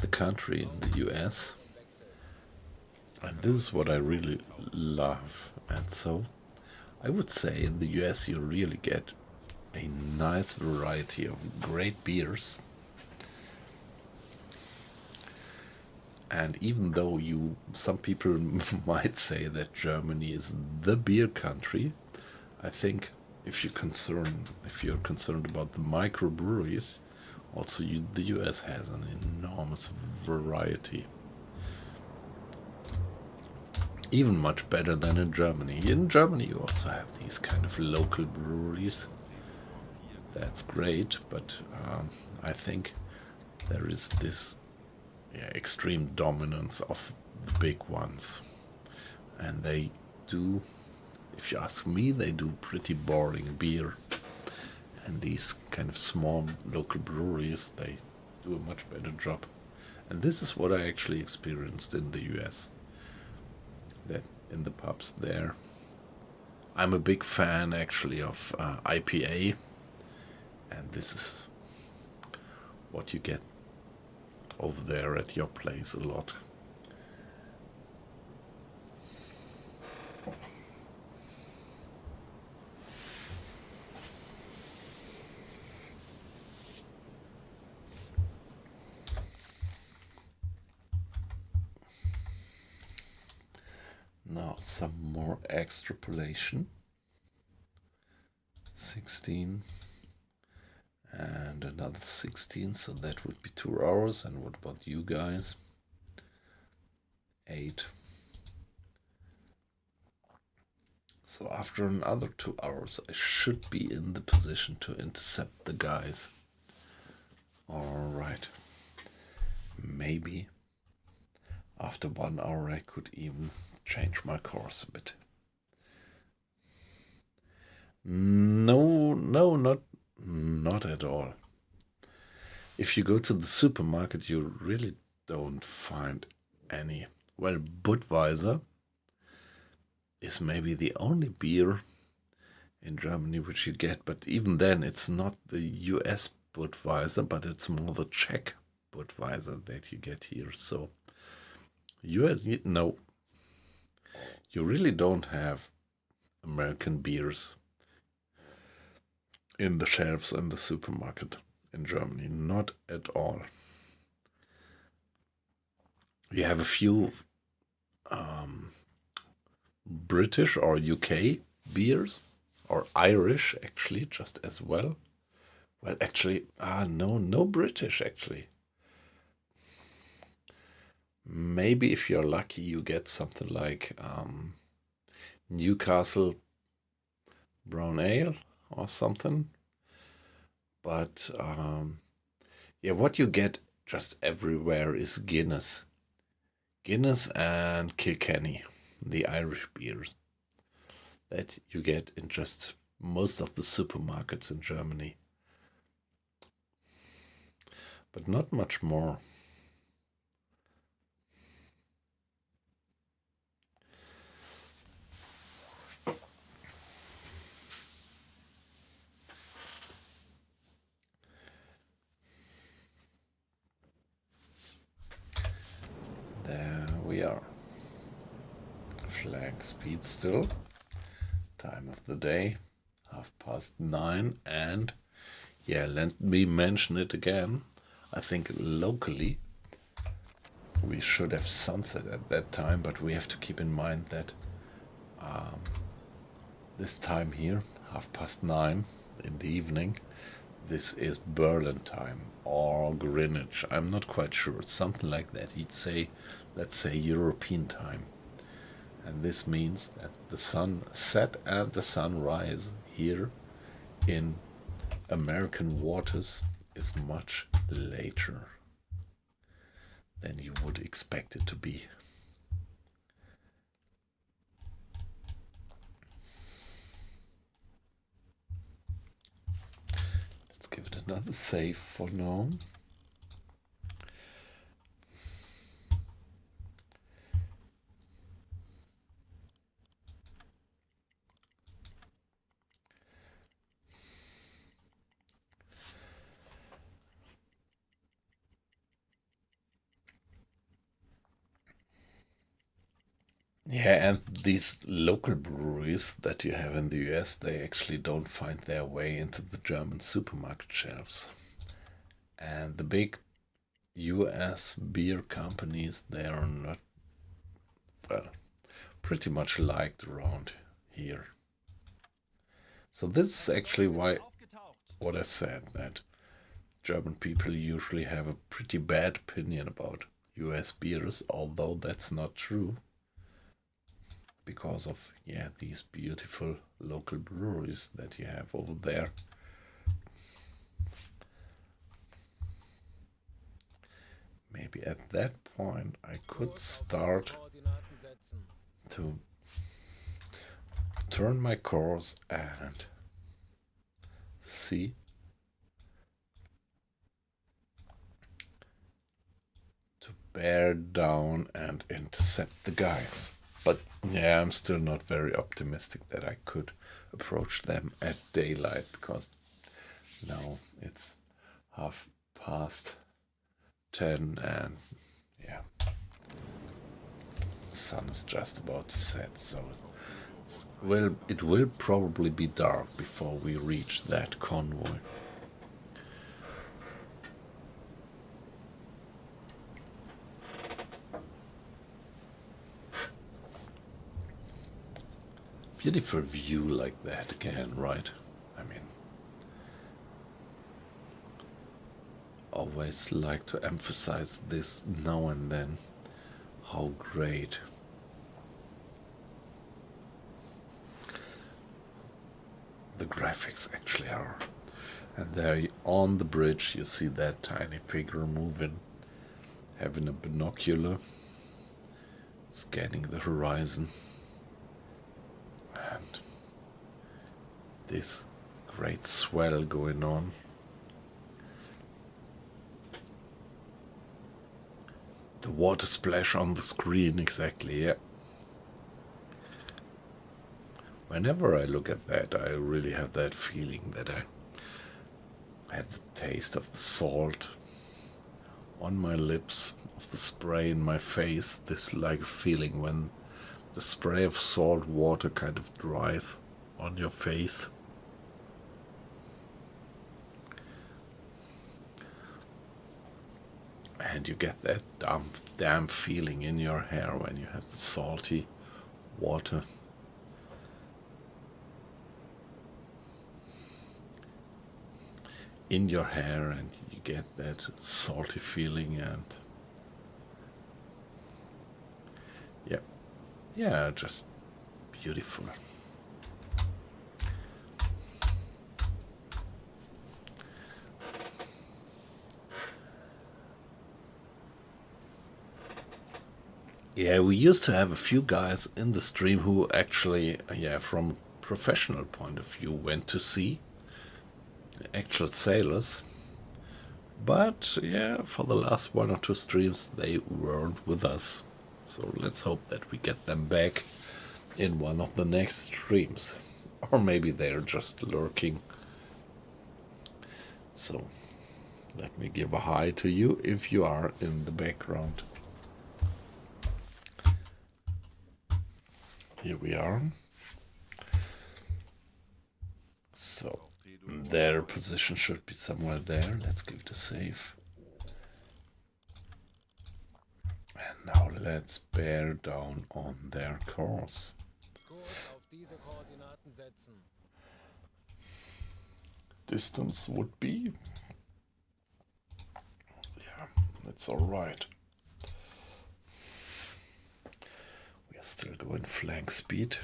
the country in the US, and this is what I really love. And so I would say in the US you really get a nice variety of great beers. And even though some people might say that Germany is the beer country, I think if you're concerned about the microbreweries, also the US has an enormous variety. Even much better than in Germany. In Germany you also have these kind of local breweries. That's great, but I think there is this extreme dominance of the big ones, and they do, if you ask me, they do pretty boring beer, and these kind of small local breweries, they do a much better job. And this is what I actually experienced in the US, that in the pubs there. I'm a big fan actually of IPA, and this is what you get over there at your place a lot. Now some more extrapolation. 16 and another 16, so that would be 2 hours. And what about you guys? 8. So after another 2 hours I should be in the position to intercept the guys. Alright. Maybe after 1 hour I could even change my course a bit. No, not at all. If you go to the supermarket, you really don't find any. Well, Budweiser is maybe the only beer in Germany which you get, but even then it's not the US Budweiser, but it's more the Czech Budweiser that you get here. So no, you really don't have American beers in the shelves in the supermarket in Germany. Not at all. You have a few British or UK beers, or Irish actually, just as well. Well, actually, no British actually. Maybe if you're lucky, you get something like Newcastle Brown Ale or something. But yeah, what you get just everywhere is Guinness. Guinness and Kilkenny, the Irish beers that you get in just most of the supermarkets in Germany. But not much more. There we are. Flag speed still. Time of the day, 9:30, and yeah, let me mention it again. I think locally we should have sunset at that time, but we have to keep in mind that this time here, 9:30 in the evening, this is Berlin time or Greenwich. I'm not quite sure. It's something like that. He'd say, let's say European time. And this means that the sun set and the sunrise here in American waters is much later than you would expect it to be. Let's give it another save for now. Yeah, and these local breweries that you have in the US, they actually don't find their way into the German supermarket shelves. And the big US beer companies, they are not, well, pretty much liked around here. So this is actually why, what I said, that German people usually have a pretty bad opinion about US beers, although that's not true. Because of, yeah, these beautiful local breweries that you have over there. Maybe at that point I could start to turn my course and see to bear down and intercept the guys. But yeah, I'm still not very optimistic that I could approach them at daylight, because now it's past 10, and yeah, the sun is just about to set, so it will probably be dark before we reach that convoy. Beautiful view like that again, right? I mean, always like to emphasize this now and then, how great the graphics actually are. And there on the bridge you see that tiny figure moving, having a binocular, scanning the horizon. And this great swell going on. The water splash on the screen, exactly, yeah. Whenever I look at that, I really have that feeling that I had the taste of the salt on my lips, of the spray in my face. This like feeling when the spray of salt water kind of dries on your face. And you get that damp feeling in your hair when you have the salty water. In your hair, and you get that salty feeling, and yeah, just beautiful. Yeah, we used to have a few guys in the stream who actually, from a professional point of view, went to sea, actual sailors. But yeah, for the last 1 or 2 streams they weren't with us. So let's hope that we get them back in one of the next streams. Or maybe they're just lurking. So let me give a hi to you if you are in the background. Here we are. So their position should be somewhere there. Let's give it a save. And now let's bear down on their course. Distance would be... yeah, that's alright. We are still going flank speed.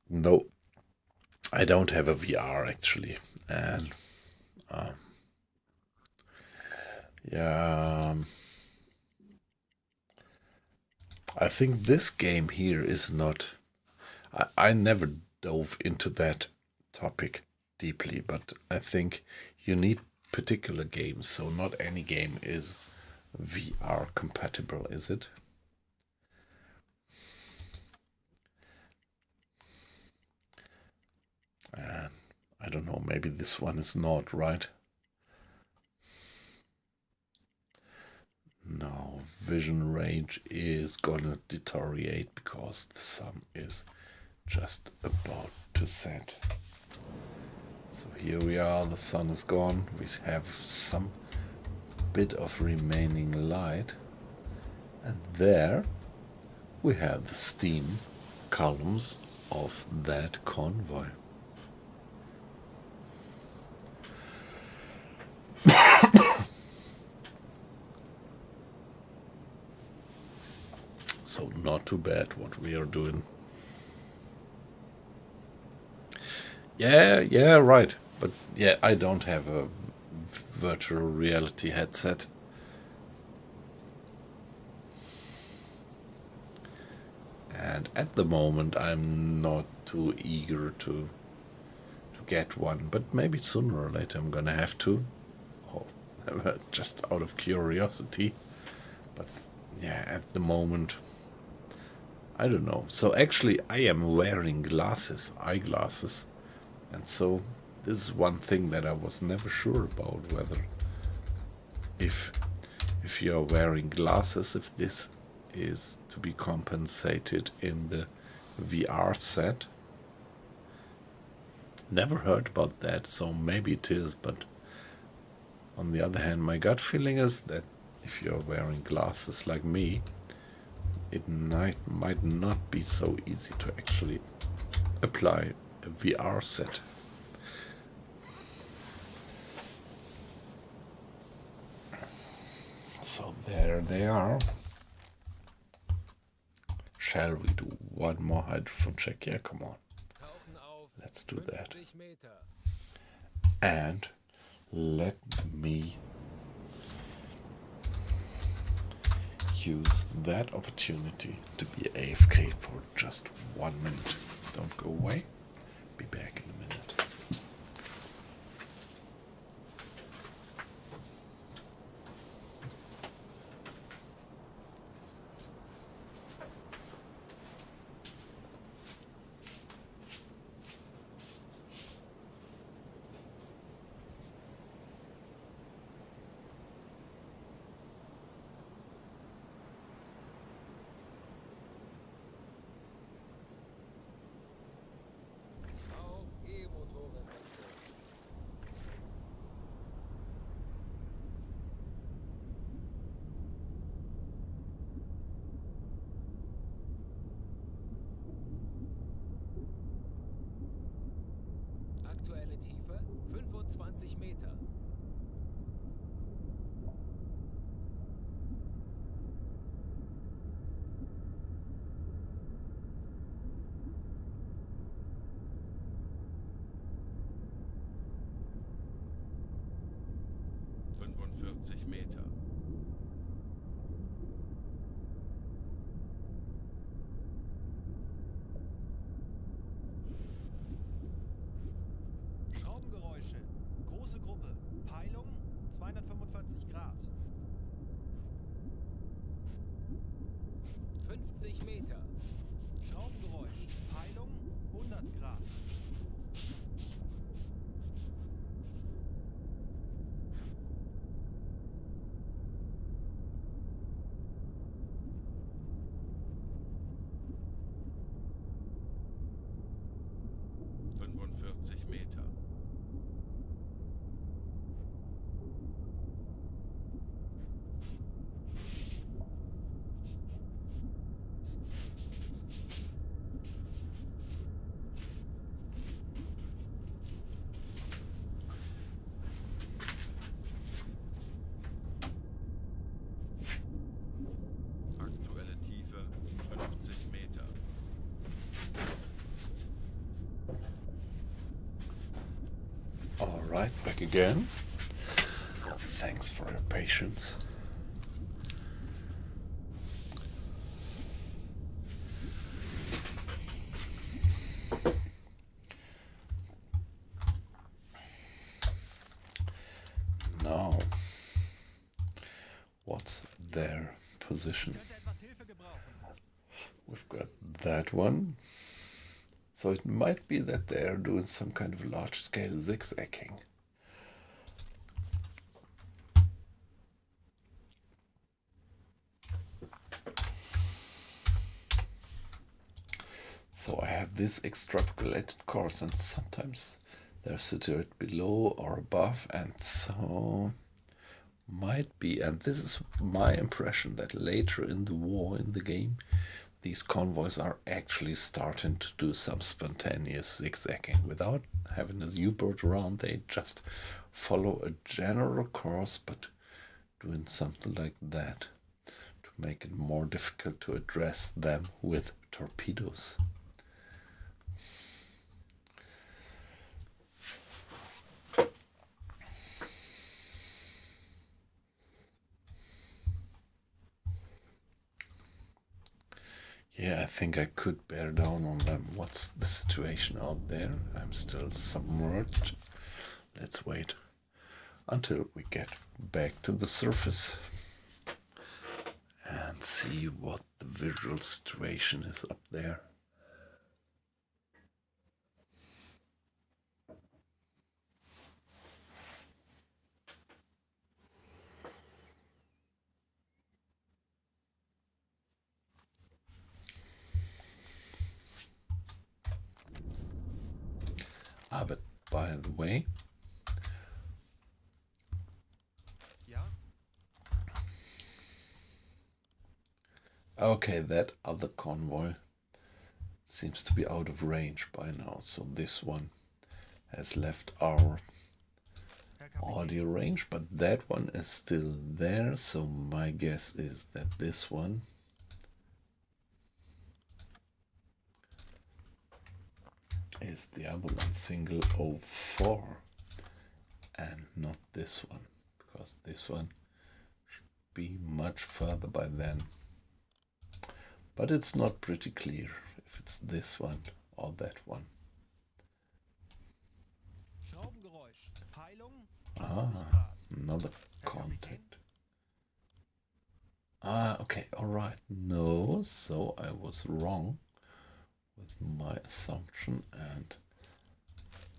No, I don't have a VR actually, and I think this game here is not. I never dove into that topic deeply, but I think you need particular games, so not any game is VR compatible, is it? I don't know, maybe this one is not, right? Now, vision range is gonna deteriorate because the sun is just about to set. So here we are, the sun is gone. We have some bit of remaining light. And there we have the steam columns of that convoy. So not too bad what we are doing. Yeah, right. But yeah, I don't have a virtual reality headset. And at the moment I'm not too eager to get one, but maybe sooner or later I'm gonna have to. Oh, just out of curiosity. But yeah, at the moment I don't know. So actually I am wearing glasses, eyeglasses. And so this is one thing that I was never sure about, whether if you're wearing glasses, if this is to be compensated in the VR set. Never heard about that, so maybe it is, but on the other hand, my gut feeling is that if you're wearing glasses like me, it might not be so easy to actually apply a VR set. So there they are. Shall we do one more hydrophone check? Yeah, come on. Let's do that. And let me use that opportunity to be AFK for just 1 minute. Don't go away. Be back in a minute. Aktuelle Tiefe 25 Meter. Meter. Schraubengeräusche. Große Gruppe. Peilung 245 Grad. 50 Meter. Schraubengeräusch. Peilung 100 Grad. Meter. Aktuelle Tiefe 50 Meter. All right, back again. Thanks for your patience. Now, what's their position? We've got that one. So it might be that they're doing some kind of large-scale zigzagging. So I have this extrapolated course, and sometimes they're situated below or above, and so might be, and this is my impression, that later in the war, in the game, these convoys are actually starting to do some spontaneous zigzagging. Without having a U-boat around, they just follow a general course, but doing something like that to make it more difficult to address them with torpedoes. Yeah, I think I could bear down on them. What's the situation out there? I'm still submerged. Let's wait until we get back to the surface. and see what the visual situation is up there. But by the way, Ja? okay, that other convoy seems to be out of range by now, so this one has left our Herr Kapitän. audio range, but that one is still there, so my guess is that this one is the other one, single 04, and not this one, because this one should be much further by then. But it's not pretty clear if it's this one or that one. Schraubengeräusch. Peilung 90 Ah, Grad. another Herr Kapitän. contact. Ah, okay, alright. No, so I was wrong with my assumption, and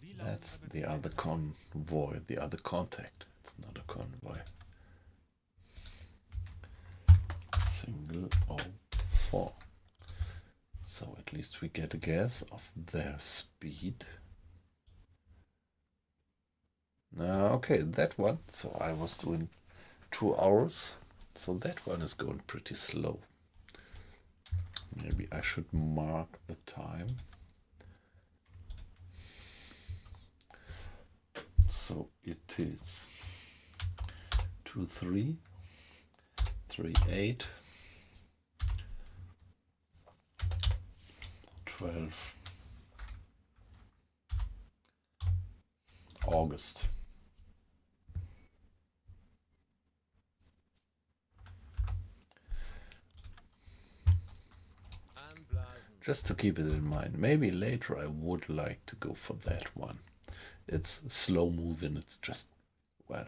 Wie lautet that's Euer the Befehl? other convoy, the other contact. It's not a convoy. Single 04. So at least we get a guess of their speed. Okay, that one. So I was doing 2 hours. So that one is going pretty slow. Maybe I should mark the time. So it is 2338 12 August. Just to keep it in mind, maybe later I would like to go for that one. It's slow moving, it's just, well,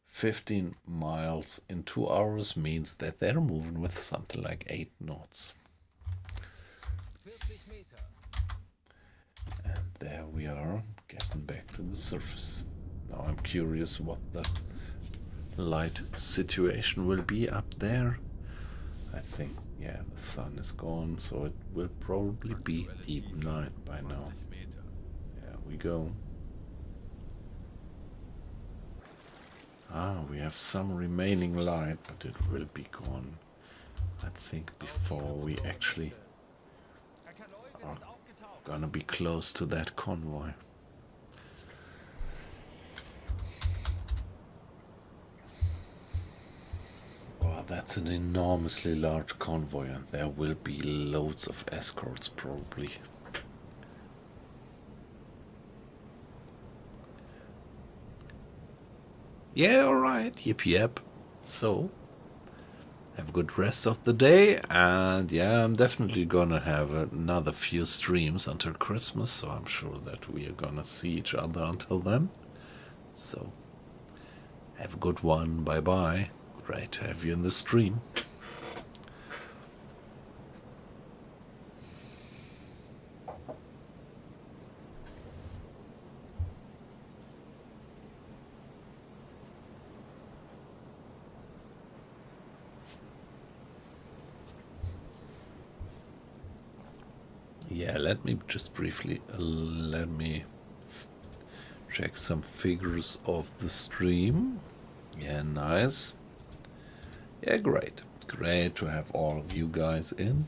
15 miles in 2 hours means that they're moving with something like 8 knots. 40 Meter. And there we are, getting back to the surface. Now I'm curious what the light situation will be up there. I think, yeah, the sun is gone, so it will probably be Aktuelle deep Tiefe night by now. 20 Meter. There we go. We have some remaining light, but it will be gone, I think, before we actually Herr Kaloi, wir are sind aufgetaucht. gonna be close to that convoy. Wow, that's an enormously large convoy, and there will be loads of escorts probably. Yeah, alright, yep. So, have a good rest of the day, and yeah, I'm definitely gonna have another few streams until Christmas, so I'm sure that we are gonna see each other until then. So, have a good one, bye bye. Great to have you in the stream. Yeah, let me just briefly check some figures of the stream. Yeah, nice. Yeah, great. Great to have all of you guys in.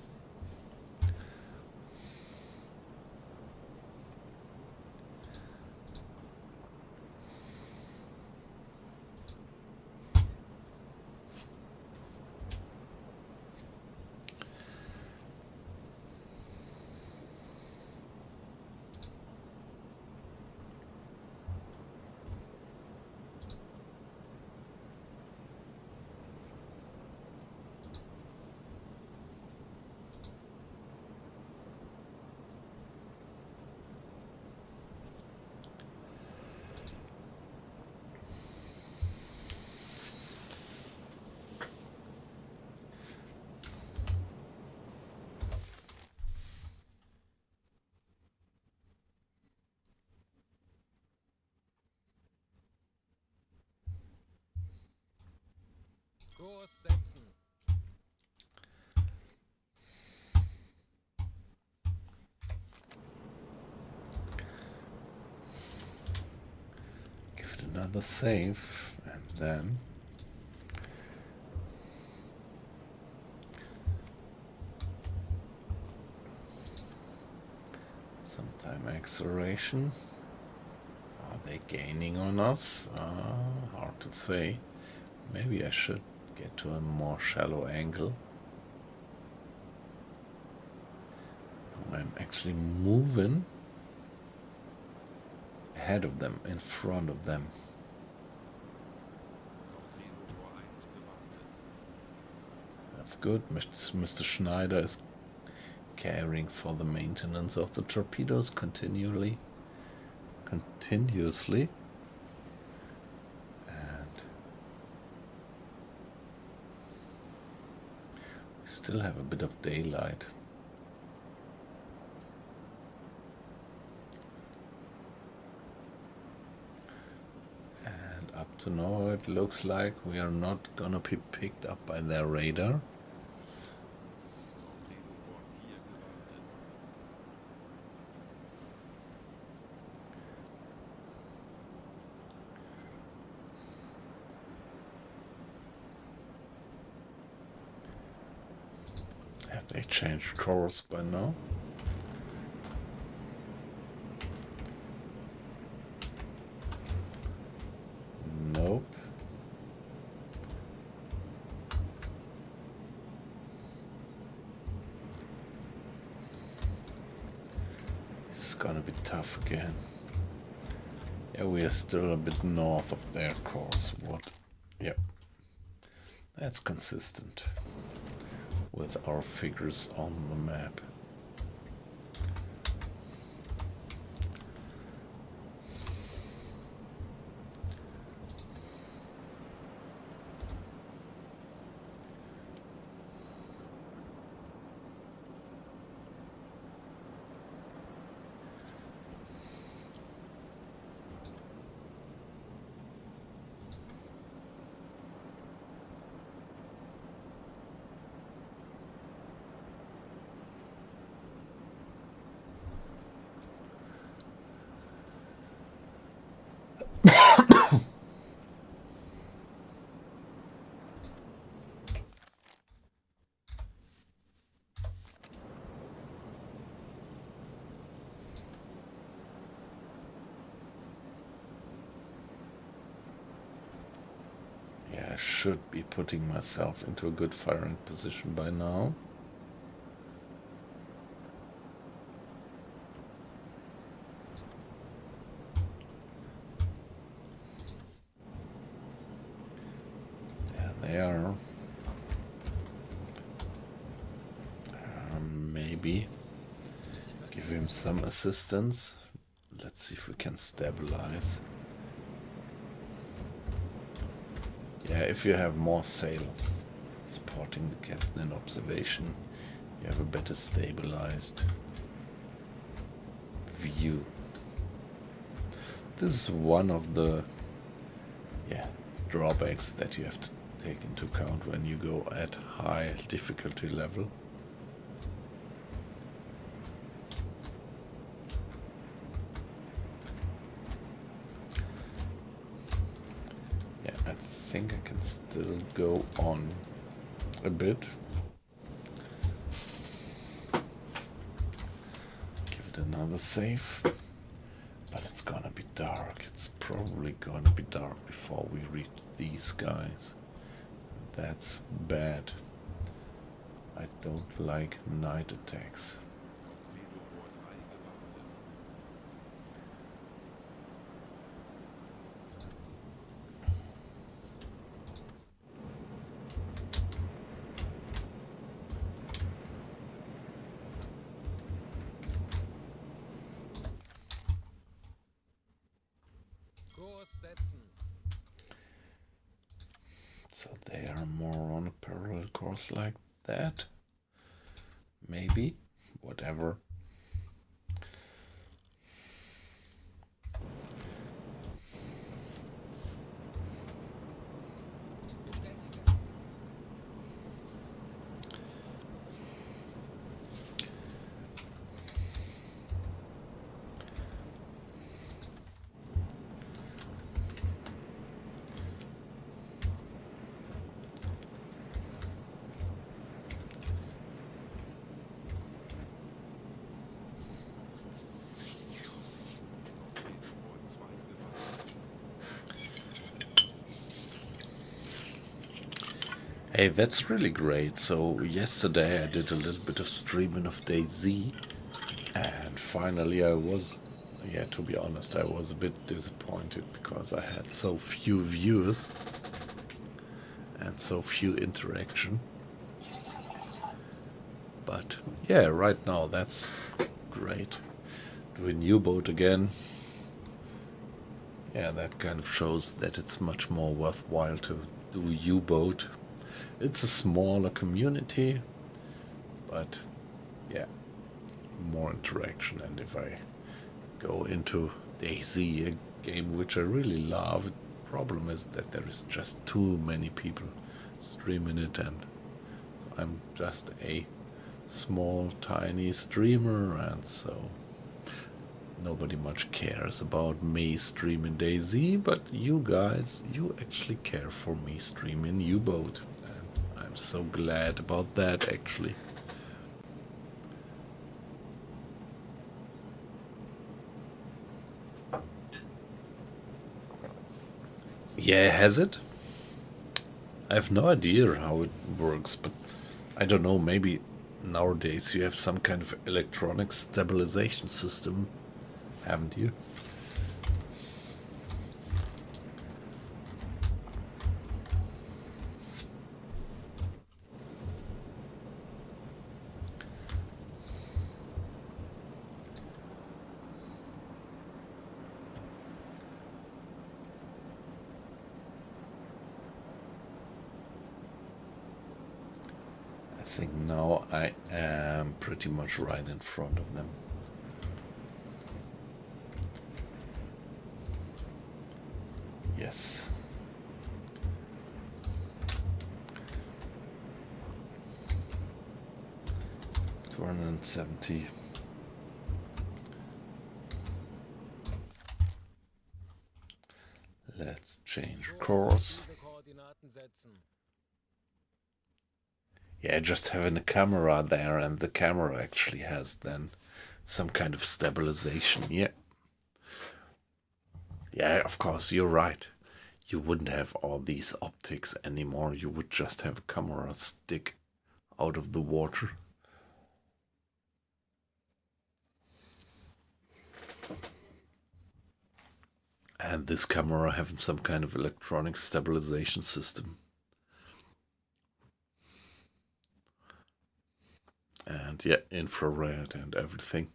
Kurs setzen. Give it another save, and then sometime acceleration. Are they gaining on us? Hard to say. Maybe I should get to a more shallow angle. I'm actually moving ahead of them, in front of them. Torpedo 1 gewartet. That's good. Mr. Schneider is caring for the maintenance of the torpedoes continuously. And we still have a bit of daylight. And up to now it looks like we are not gonna be picked up by their radar. Torpedo 4 gewartet. Have they changed course by now? Nope. This is gonna be tough again. Yeah, we are still a bit north of their course. What? Yep. That's consistent with our figures on the map. Yeah, I should be putting myself into a good firing position by now. There they are. Maybe give him some assistance. Let's see if we can stabilize. Yeah, if you have more sailors supporting the captain in observation, you have a better stabilized view. This is one of the drawbacks that you have to take into account when you go at high difficulty level. I think I can still go on a bit. Give it another save. But it's gonna be dark. It's probably gonna be dark before we reach these guys. That's bad. I don't like night attacks. Torpedo 3 gewartet. Kurs setzen. So they are more on a parallel course like that. Maybe. Whatever. Bestätige. Hey, that's really great. So yesterday I did a little bit of streaming of DayZ, and finally I was, yeah, to be honest, I was a bit disappointed because I had so few viewers and so few interaction. But yeah, right now that's great. Doing U-Boat again. Yeah, that kind of shows that it's much more worthwhile to do U-Boat. It's a smaller community, but yeah, more interaction. And if I go into DayZ, a game which I really love, the problem is that there is just too many people streaming it, and so I'm just a small, tiny streamer, and so nobody much cares about me streaming DayZ, but you guys, you actually care for me streaming U-Boat. And I'm so glad about that, actually. Yeah, has it? I have no idea how it works, but I don't know, maybe nowadays you have some kind of electronic stabilization system, haven't you? I think now I am pretty much right in front of them. Yes. $270. Let's change course. Diese Koordinaten setzen. Yeah, just having a camera there, and the camera actually has then some kind of stabilization. Yeah. Yeah, of course, you're right. You wouldn't have all these optics anymore. You would just have a camera stick out of the water. And this camera having some kind of electronic stabilization system. And yeah, infrared and everything.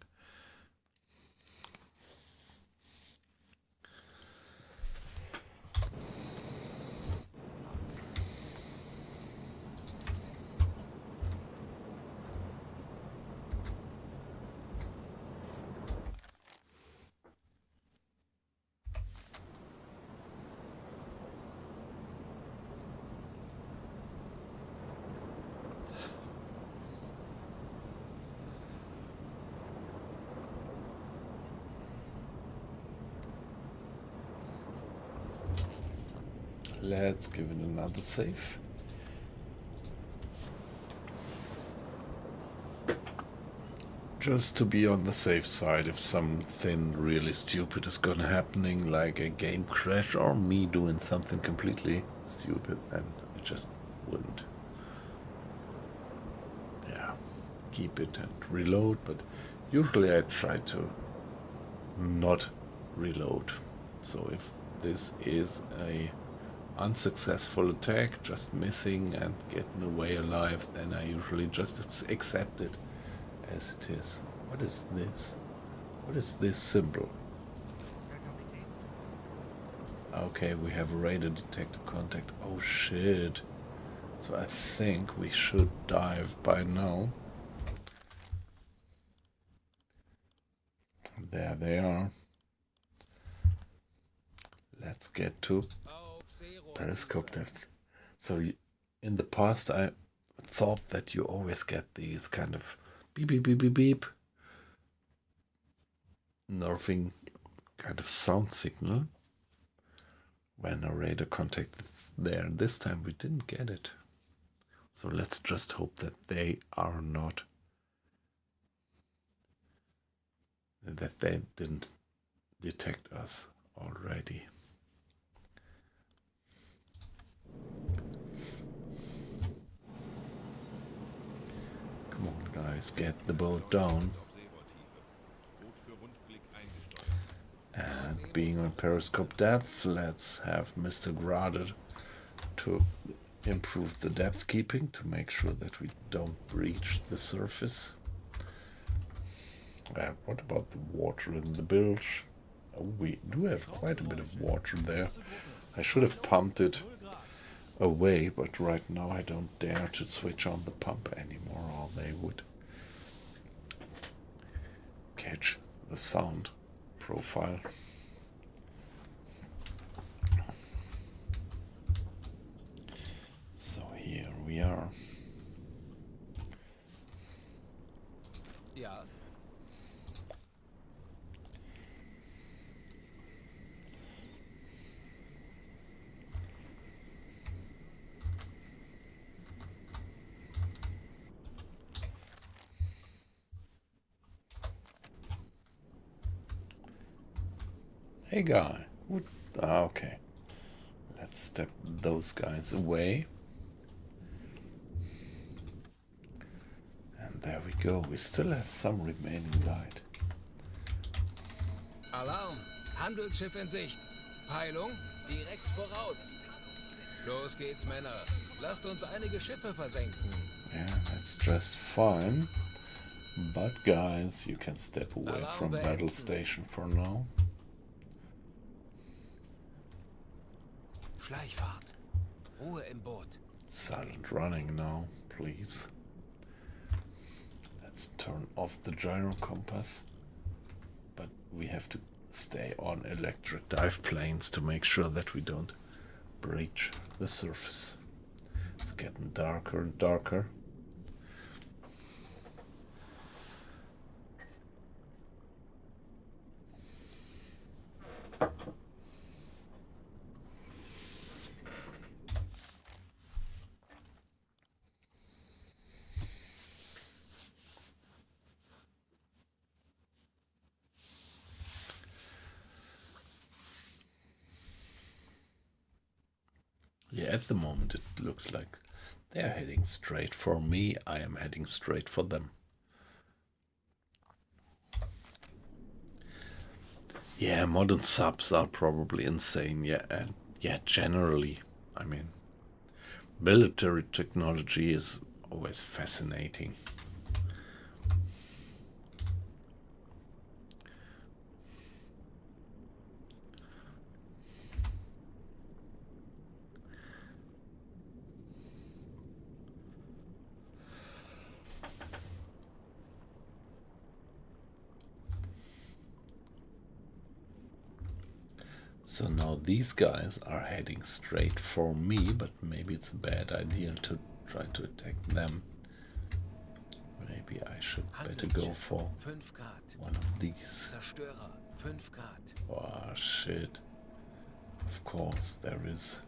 Let's give it another save. Just to be on the safe side, if something really stupid is gonna happening, like a game crash or me doing something completely stupid, then I just wouldn't. Yeah, keep it and reload, but usually I try to not reload. So if this is a unsuccessful attack, just missing and getting away alive, then I usually just accept it as it is. What is this? What is this symbol? Herr Kapitän. Okay, we have a radar detector contact. Oh shit. So I think we should dive by now. There they are. Let's get to Auf Seerohr. periscope depth. So in the past I thought that you always get these kind of beep beep beep beep beep nerving kind of sound signal when a radar contact is there. This time we didn't get it. So let's just hope that they are not, that they didn't detect us already. guys get the boat down. Auf Seerohrtiefe. Boot für Rundblick eingesteuert. And being on periscope depth, let's have Mr. Graded to improve the depth keeping to make sure that we don't breach the surface. What about the water in the bilge? Oh, we do have quite a bit of water there. I should have pumped it away, but right now I don't dare to switch on the pump anymore, or they would catch the sound profile. So here we are. Ja. Hey guy. What? Okay. Let's step those guys away. And there we go. We still have some remaining light. Alarm. Handelsschiff in Sicht. Peilung direkt voraus. Los geht's, Männer. Lasst uns einige Schiffe versenken. Yeah, that's just fine. But guys, you can step away Alarm from battle beenden. station for now. Schleichfahrt. Ruhe im Boot. Silent running now, please. Let's turn off the gyro compass. But we have to stay on electric dive planes to make sure that we don't breach the surface. It's getting darker and darker. Yeah, at the moment it looks like they're heading straight for me. I am heading straight for them. Yeah, modern subs are probably insane. Yeah, and yeah, generally, I mean, military technology is always fascinating. So now these guys are heading straight for me, but maybe it's a bad idea to try to attack them. Maybe I should better go for 5 Grad. one of these. Zerstörer. 5 Grad. Oh shit. Of course there is.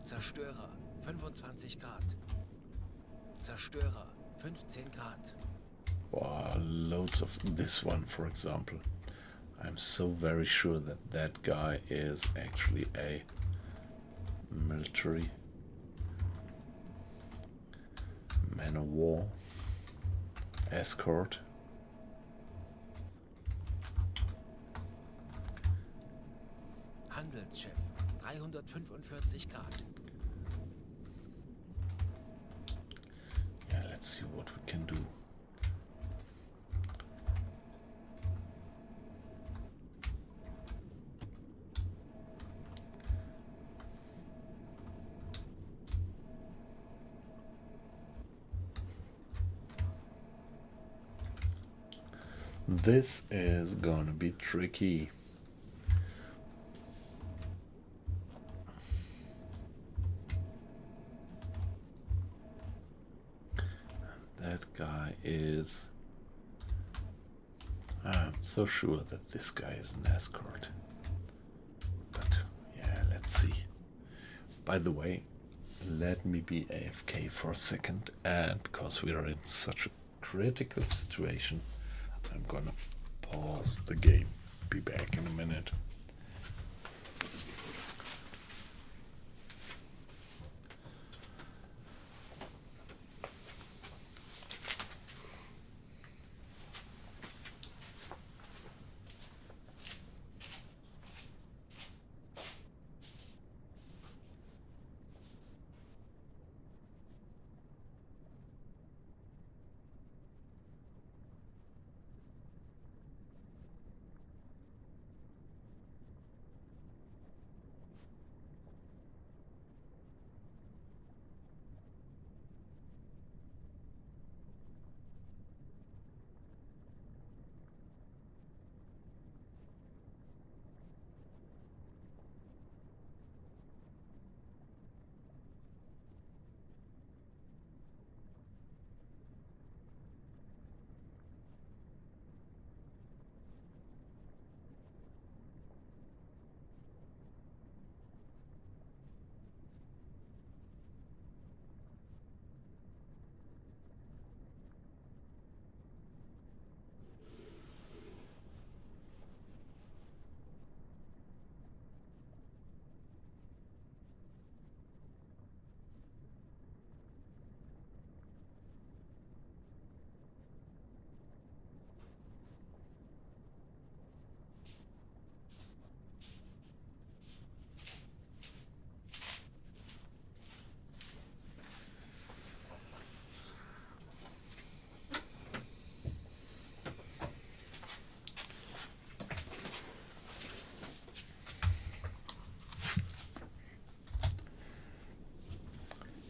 Zerstörer. 25 Grad. Zerstörer. 15 Grad. Wow, loads of this one, for example. I'm so very sure that that guy is actually a military man of war escort. Handelsschiff. 345 Grad. Yeah, let's see what we can do. This is gonna be tricky. That guy is... I'm so sure that this guy is an escort. But yeah, let's see. By the way, let me be AFK for a second, and because we are in such a critical situation, I'm gonna pause the game. Be back in a minute.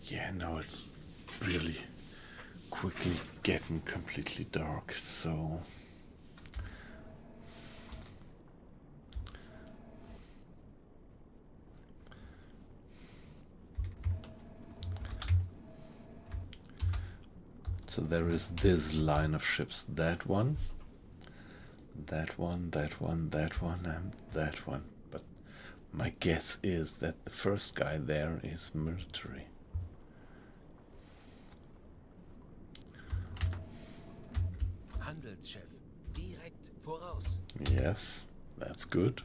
Yeah, now it's really quickly getting completely dark, so there is this line of ships, that one, that one, that one, that one, and that one. But my guess is that the first guy there is military. Handelsschiff. Direkt voraus. Yes, that's good.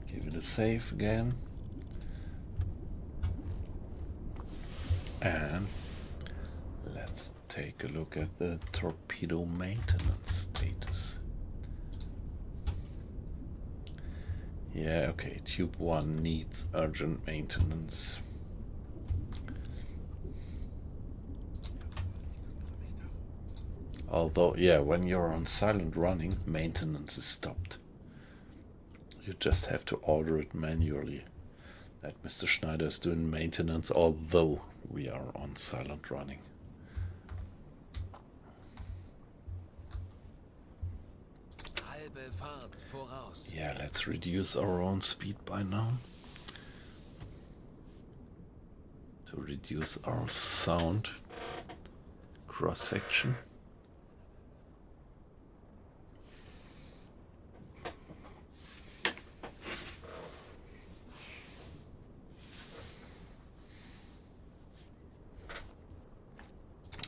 Give it a save again. And let's take a look at the torpedo maintenance status. Yeah, okay, Tube 1 needs urgent maintenance. Although, yeah, when you're on silent running, maintenance is stopped. You just have to order it manually. That Mr. Schneider is doing maintenance, although we are on silent running. Halbe Fahrt voraus. Yeah, let's reduce our own speed by now. To reduce our sound cross-section.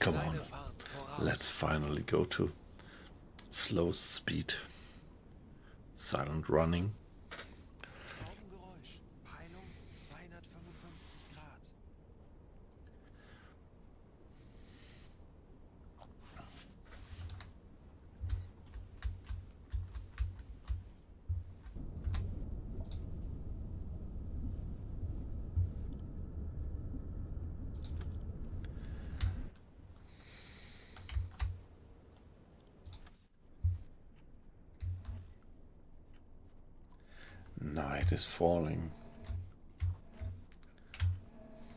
Come on, let's finally go to slow speed, silent running. Schraubengeräusch. Peilung 255 Grad. Night is falling.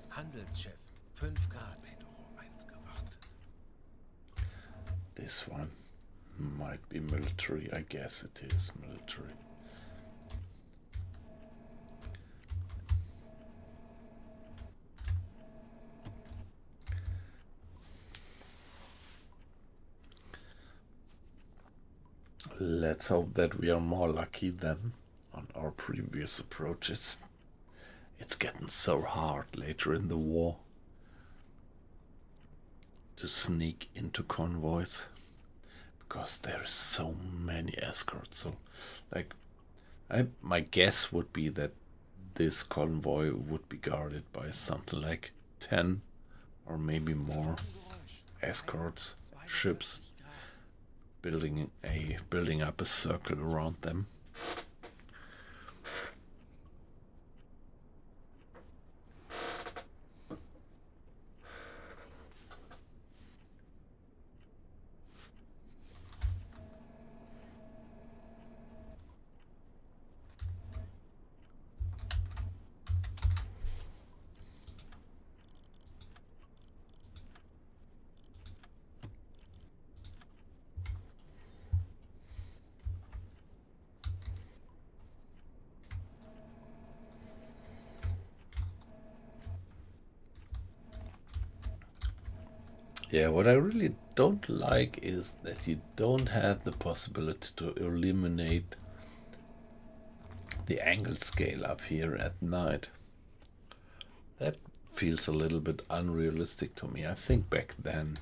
Handelsschiff. 5 Grad. This one might be military. I guess it is military. Let's hope that we are more lucky than on our previous approaches. It's getting so hard later in the war to sneak into convoys because there is so many escorts. So, like, my guess would be that this convoy would be guarded by something like 10 or maybe more escorts, ships, building up a circle around them. Yeah, what I really don't like is that you don't have the possibility to eliminate the angle scale up here at night. That feels a little bit unrealistic to me. I think back then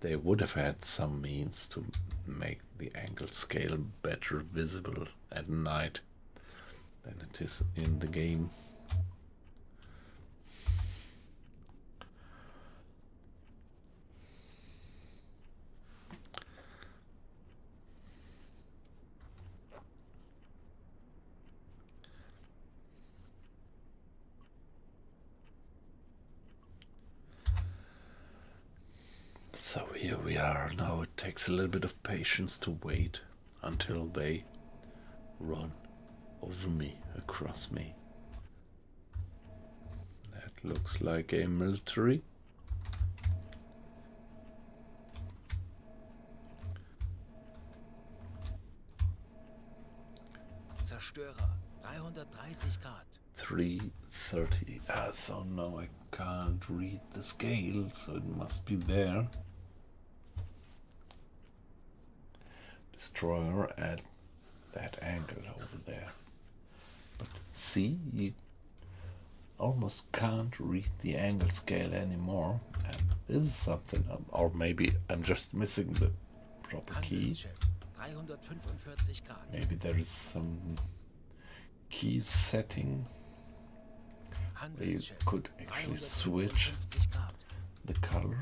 they would have had some means to make the angle scale better visible at night than it is in the game. So here we are. Now it takes a little bit of patience to wait until they run over me, across me. That looks like a military. Zerstörer, 330 Grad. 330. So no, I can't read the scale, so it must be there. Destroyer at that angle over there. But see, you almost can't read the angle scale anymore. And this is something, or maybe I'm just missing the proper key. Handelsschiff, 345 Grad. Maybe there is some key setting where you Handelsschiff, could actually switch 355 Grad. the color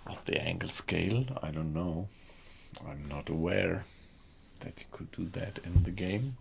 of the angle scale. I don't know. I'm not aware that you could do that in the game.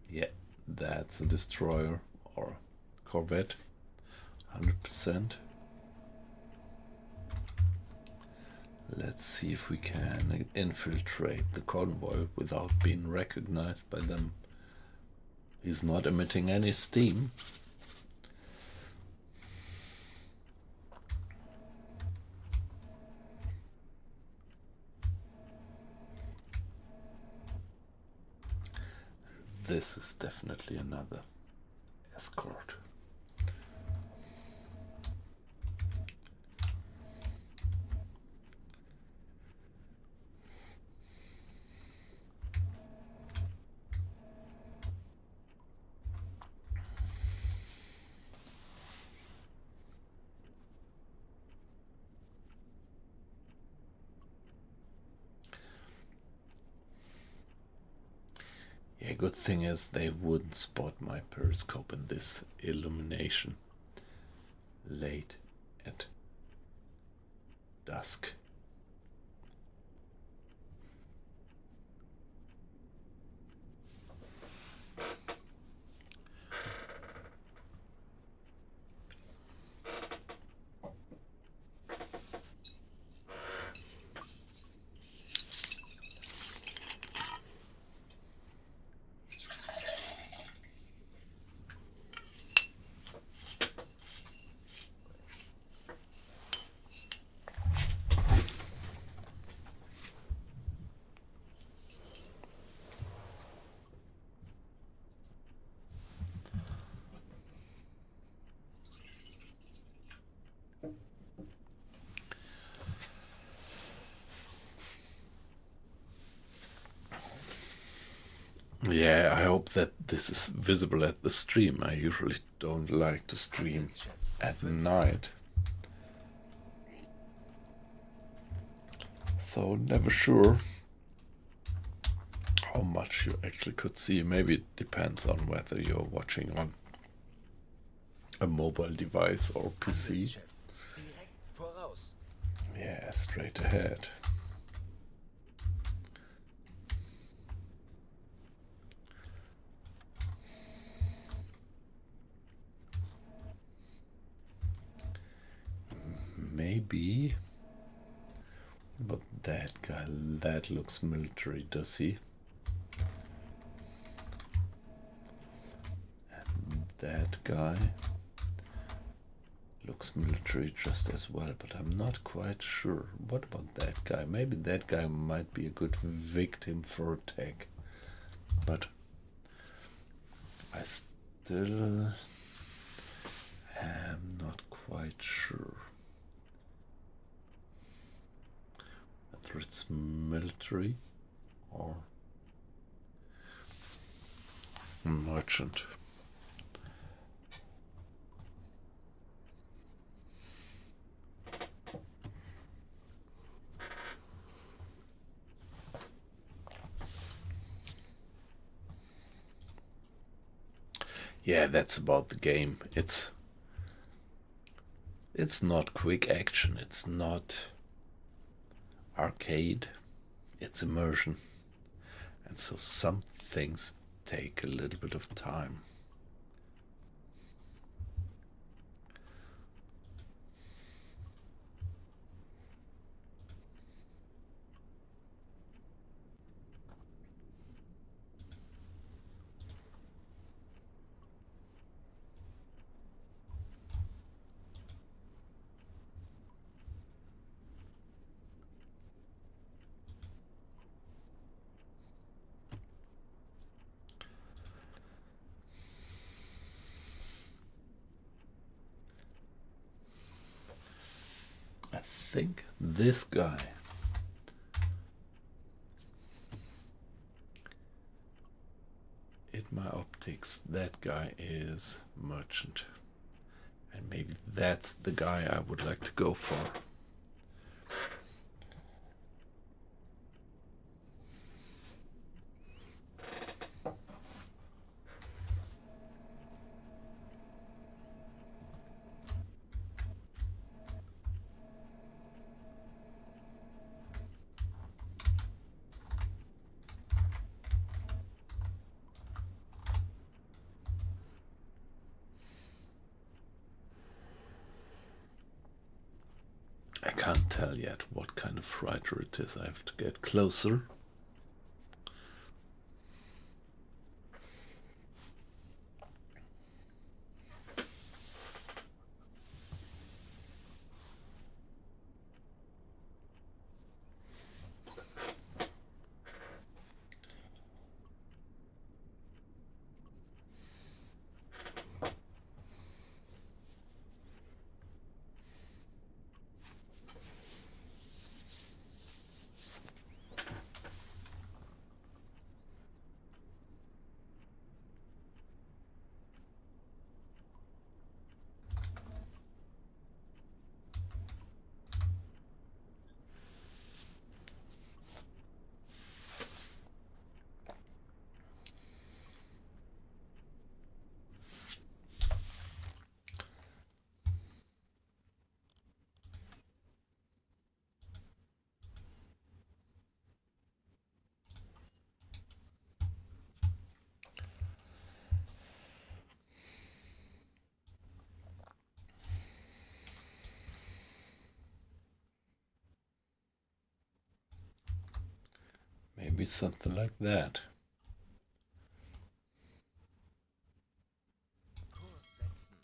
Yeah, that's a destroyer or corvette, 100%. Let's see if we can infiltrate the convoy without being recognized by them. He's not emitting any steam. This is definitely another escort. Yeah, good thing is they wouldn't spot my periscope in this illumination late at dusk. Yeah, I hope that this is visible at the stream. I usually don't like to stream at night, so never sure how much you actually could see. Maybe it depends on whether you're watching on a mobile device or PC. Handelsschiff, direkt voraus. Yeah, straight ahead. Maybe, but that guy, that looks military, does he? And that guy looks military just as well, but I'm not quite sure. What about that guy? Maybe that guy might be a good victim for attack, but I still am not quite sure whether it's military or merchant. Yeah, that's about the game. It's not quick action, it's not arcade, it's immersion. And so some things take a little bit of time. I think this guy in my optics, that guy is merchant. And maybe that's the guy I would like to go for. I can't tell yet what kind of fighter it is. I have to get closer. Maybe something like that. Kurs setzen.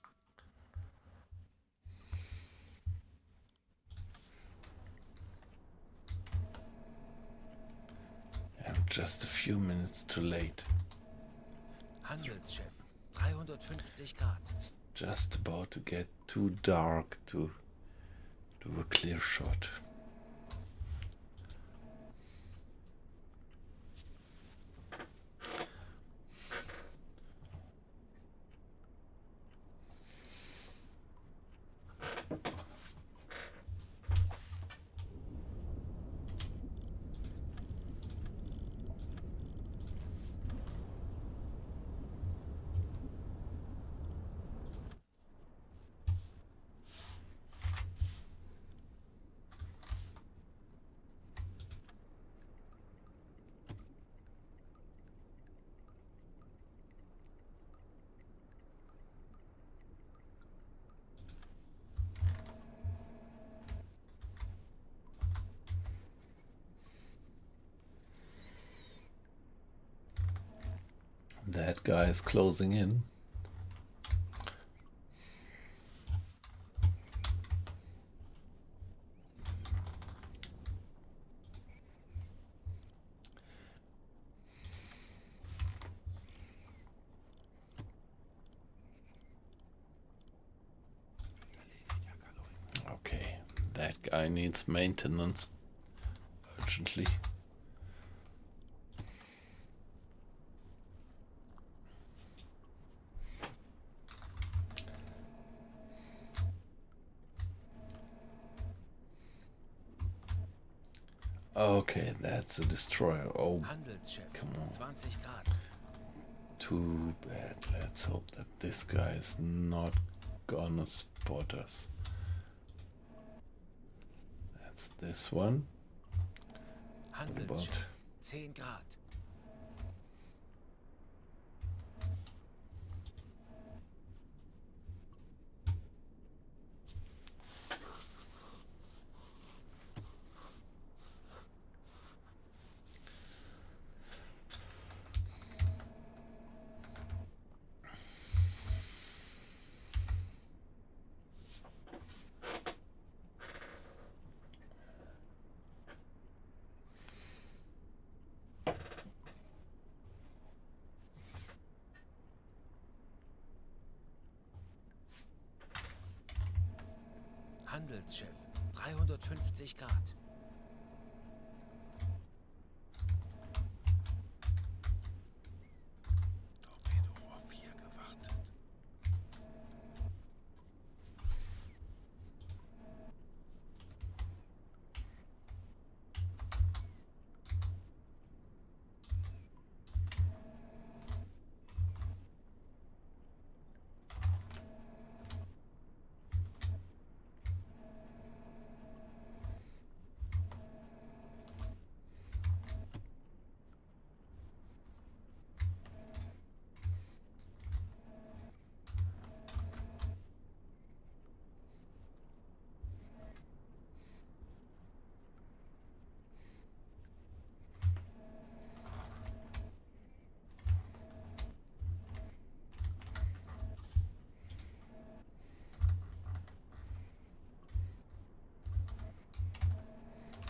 I'm just a few minutes too late. Handelsschiff. 350 Grad. It's just about to get too dark to do a clear shot. That guy is closing in. Okay, that guy needs maintenance urgently. Okay, that's a destroyer. Oh, Handelsschiff. come on. 20 Grad. Too bad. Let's hope that this guy is not gonna spot us. That's this one. Handelsschiff, 10 Grad. Handelsschiff, 350 Grad. Torpedorohr 4 gewartet.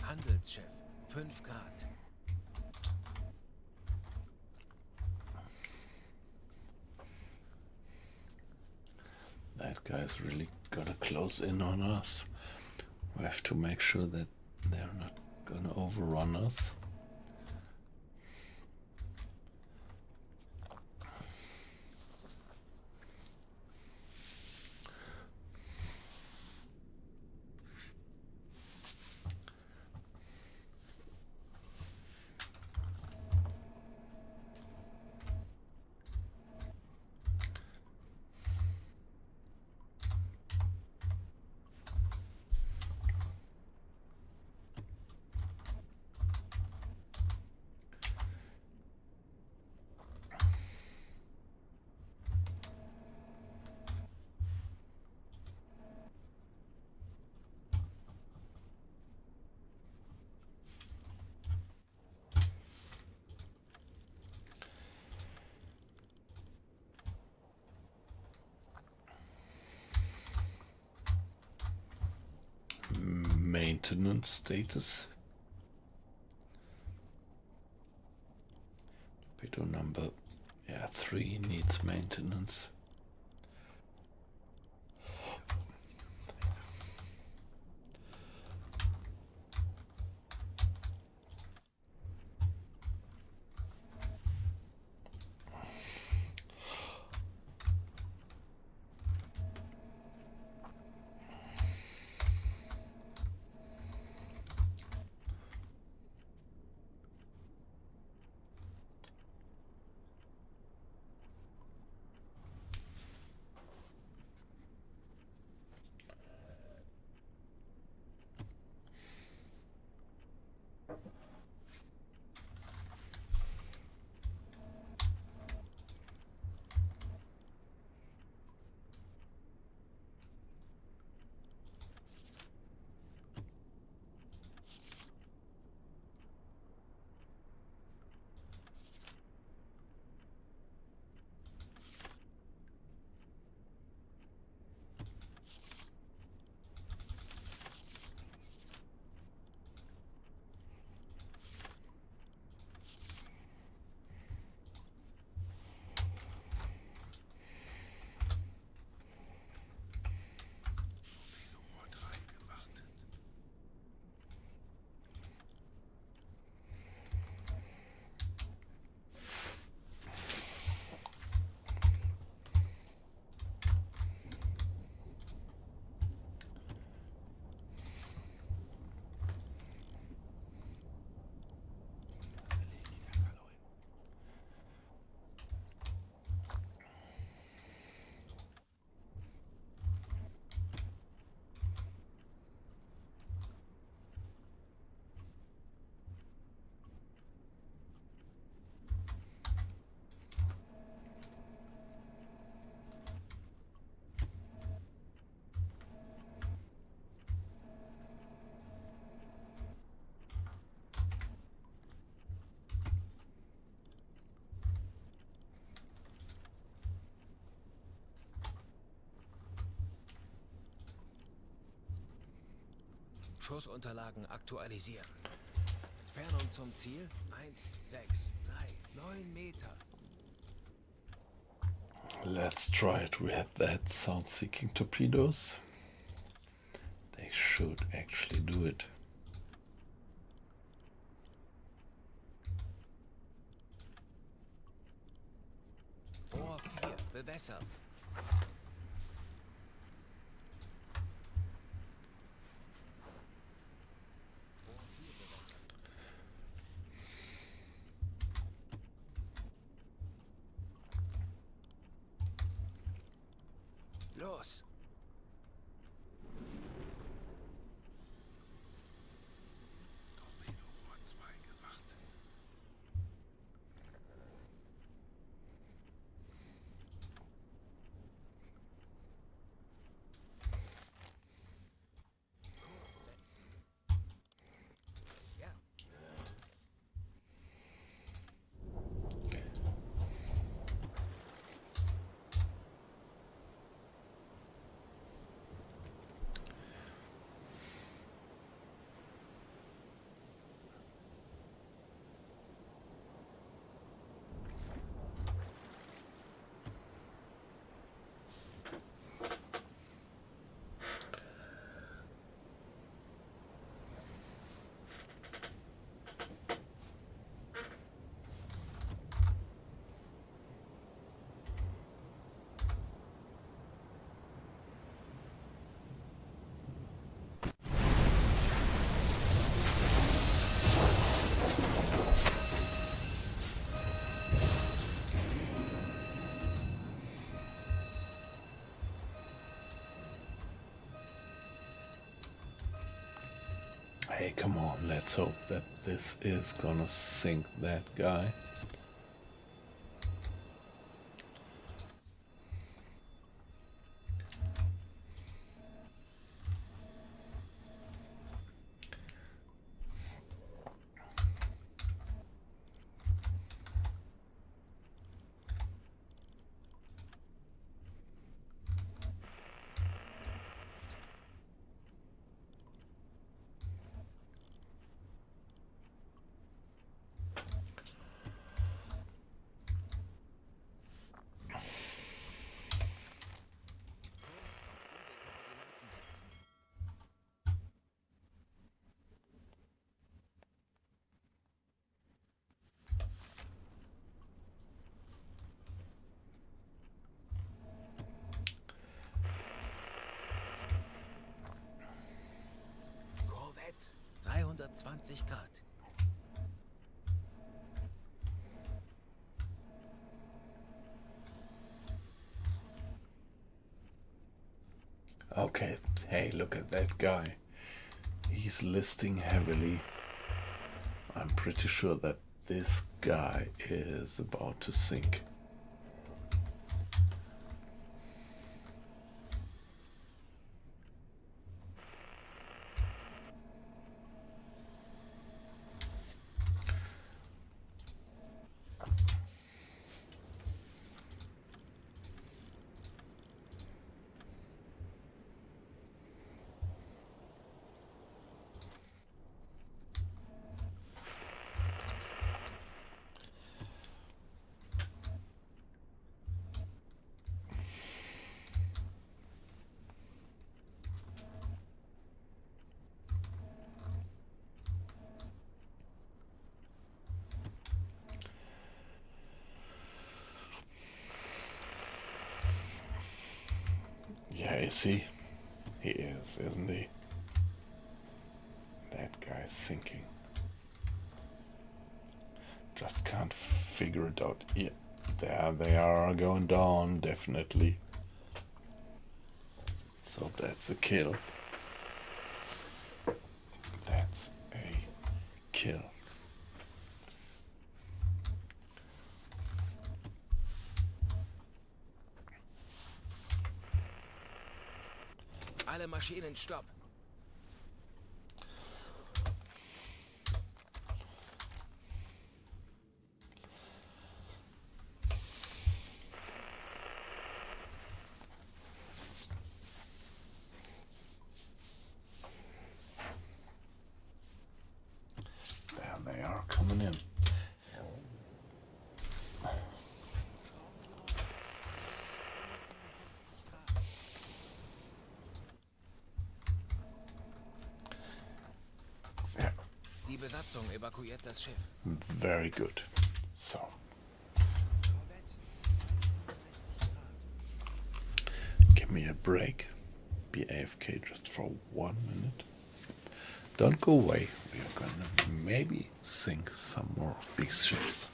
Handelsschiff, 5 Grad. That guy's really gotta close in on us. We have to make sure that they're not gonna overrun us. Maintenance status. Torpedo number 3 needs maintenance. Schussunterlagen aktualisieren. Entfernung zum Ziel 1, 6, 3, 9 Meter. Let's try it with that sound-seeking torpedoes. They should actually do it. Bohr 4, bewässern. Los! Torpedo vor 2 gewartet. Kurs setzen. Ja. Hey, come on, let's hope that this is gonna sink that guy. Korvette 320 Grad. Okay, hey, look at that guy. He's listing heavily. I'm pretty sure that this guy is about to sink. Yeah, is he? He is, isn't he? That guy's sinking. Just can't figure it out. Yeah, there they are going down, definitely. So that's a kill. That's a kill. Alle Maschinen stopp. are coming in. Yeah, Die Besatzung evakuiert das Schiff. very good. So, give me a break. Be AFK just for 1 minute. Don't go away. We are gonna maybe sink some more of these ships.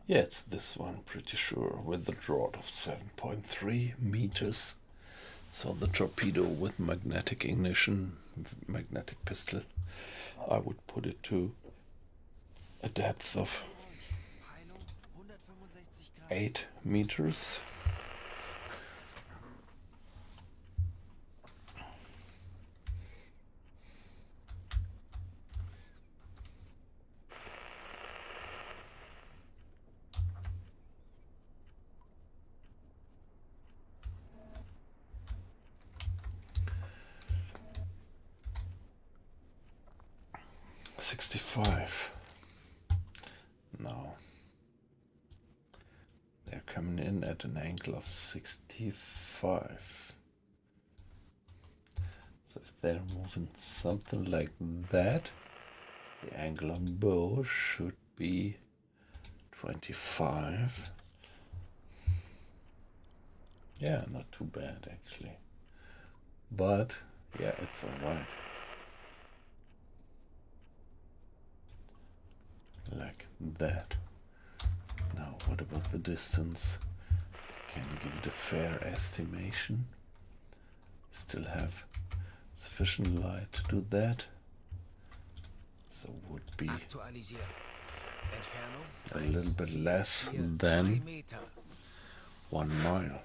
Yeah, it's this one, pretty sure, with the draught of 7.3 meters. So the torpedo with magnetic ignition, magnetic pistol, I would put it to a depth of 8 meters. $65. Now they're coming in at an angle of 65. So if they're moving something like that, the angle on bow should be 25. Yeah, not too bad actually. But yeah, it's alright. Like that. Now, what about the distance? Can you give it a fair estimation? Still have sufficient light to do that. So would be Aktualisieren. Entfernung a little bit 1, less 4, 2 than Meter. 1 mile.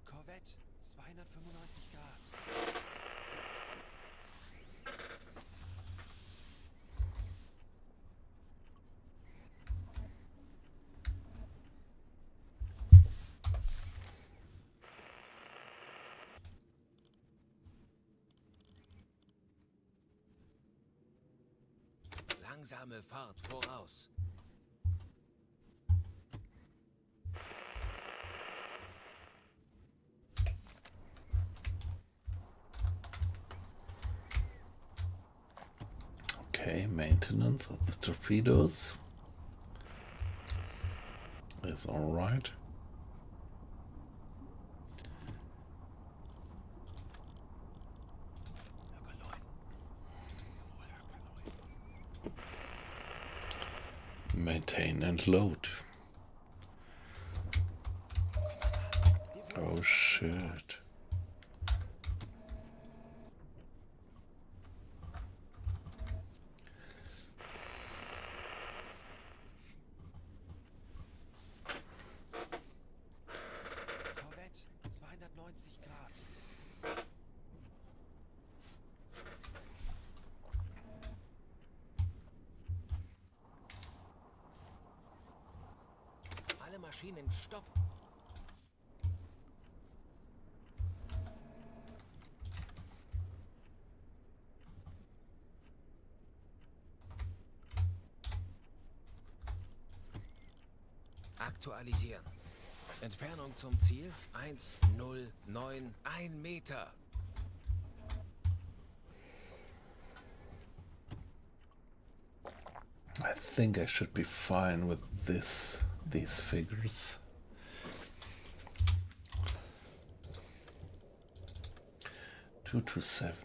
Korvette, 295 Grad. Langsame Fahrt voraus. Okay, maintenance of the torpedoes is alright. Maintain and load. Oh shit. Korvette, 290 Grad. Alle Maschinen stopp. Aktualisieren. Entfernung zum Ziel 1,091 Meter. I think I should be fine with these figures. Two to 7.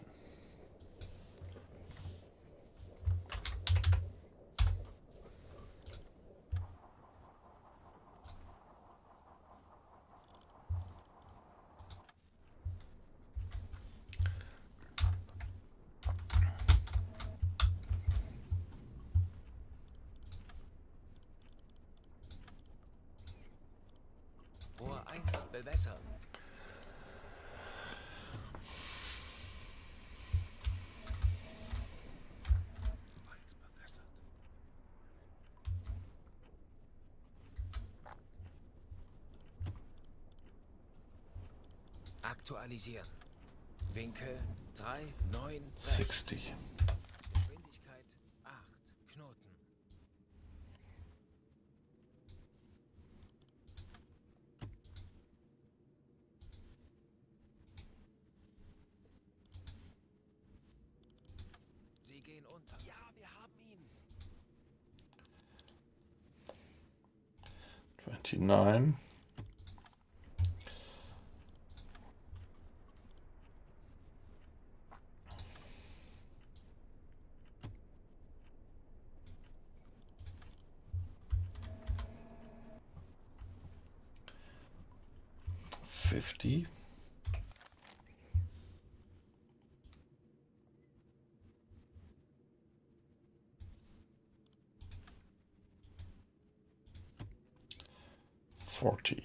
Rohr 1 bewässern. Aktualisieren. Winkel 3,9. 60. Geschwindigkeit 8 Knoten. Sie gehen unter. Ja, wir haben ihn. 29. 50. 40.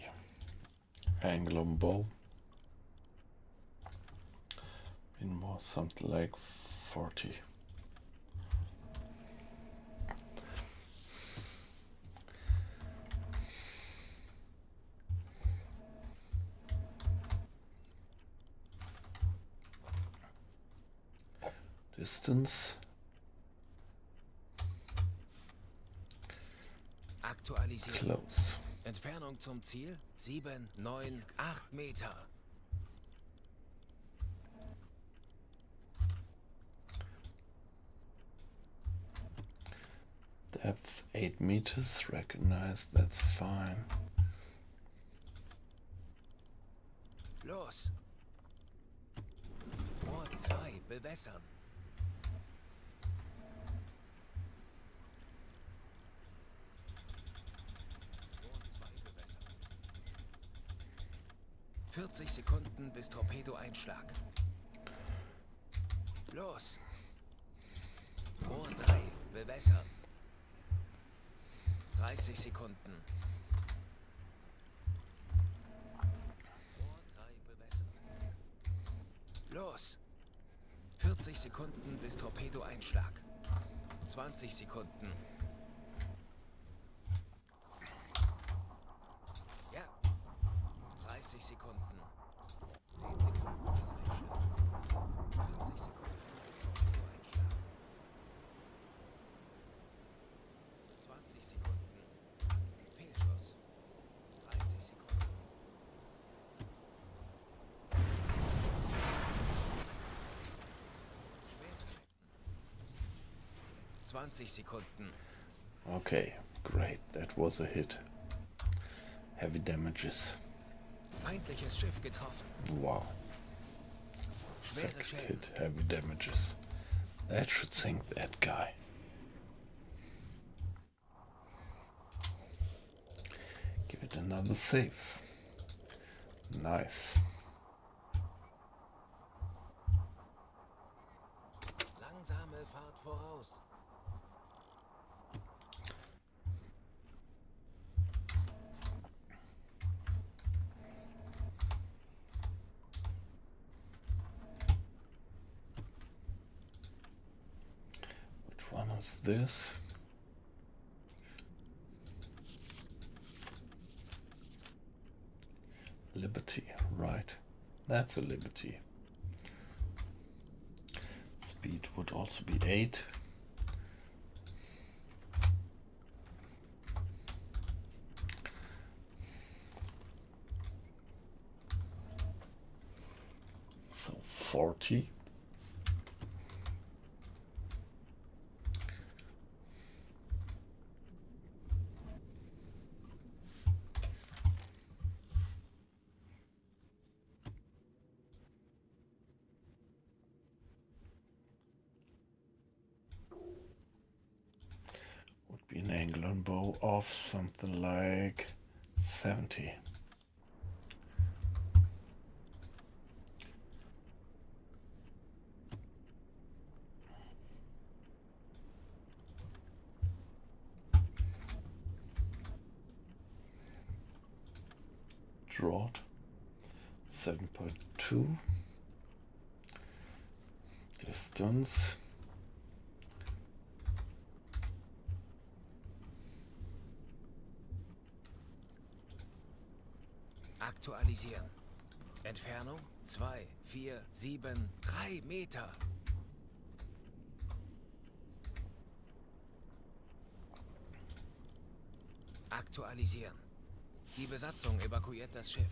Angle on bow. Been more something like 40. Distance. Aktualisieren. Close. Entfernung zum Ziel 7,98 Meter. Depth 8 meters. Recognized. That's fine. Los. Rohr 2 bewässern. Rohr 2 bewässern. 40 Sekunden bis Torpedo-Einschlag. Los. Rohr 3 bewässern. 30 Sekunden. Rohr 3 bewässern. Los. 40 Sekunden bis Torpedo-Einschlag. 20 Sekunden. Ja. 30 Sekunden. 10 Sekunden bis Einschlag. 40 Sekunden bis Torpedo-Einschlag. 20 Sekunden. Fehlschuss. 30 Sekunden. Schwere Schäden. 20 Sekunden. Okay, great. That was a hit. Heavy damages. Feindliches Schiff getroffen. Wow. Schwere Second Schäden. hit, heavy damages. That should sink that guy. Yet another save. Nice. Langsame Fahrt voraus. Which one is this? Liberty, right. That's a Liberty. Speed would also be 8. So 40. Would be an angle on bow of something like 70. Draught 7.2. Distance Aktualisieren. Entfernung 2, 4, 7, 3 Meter. Aktualisieren. Die Besatzung evakuiert das Schiff.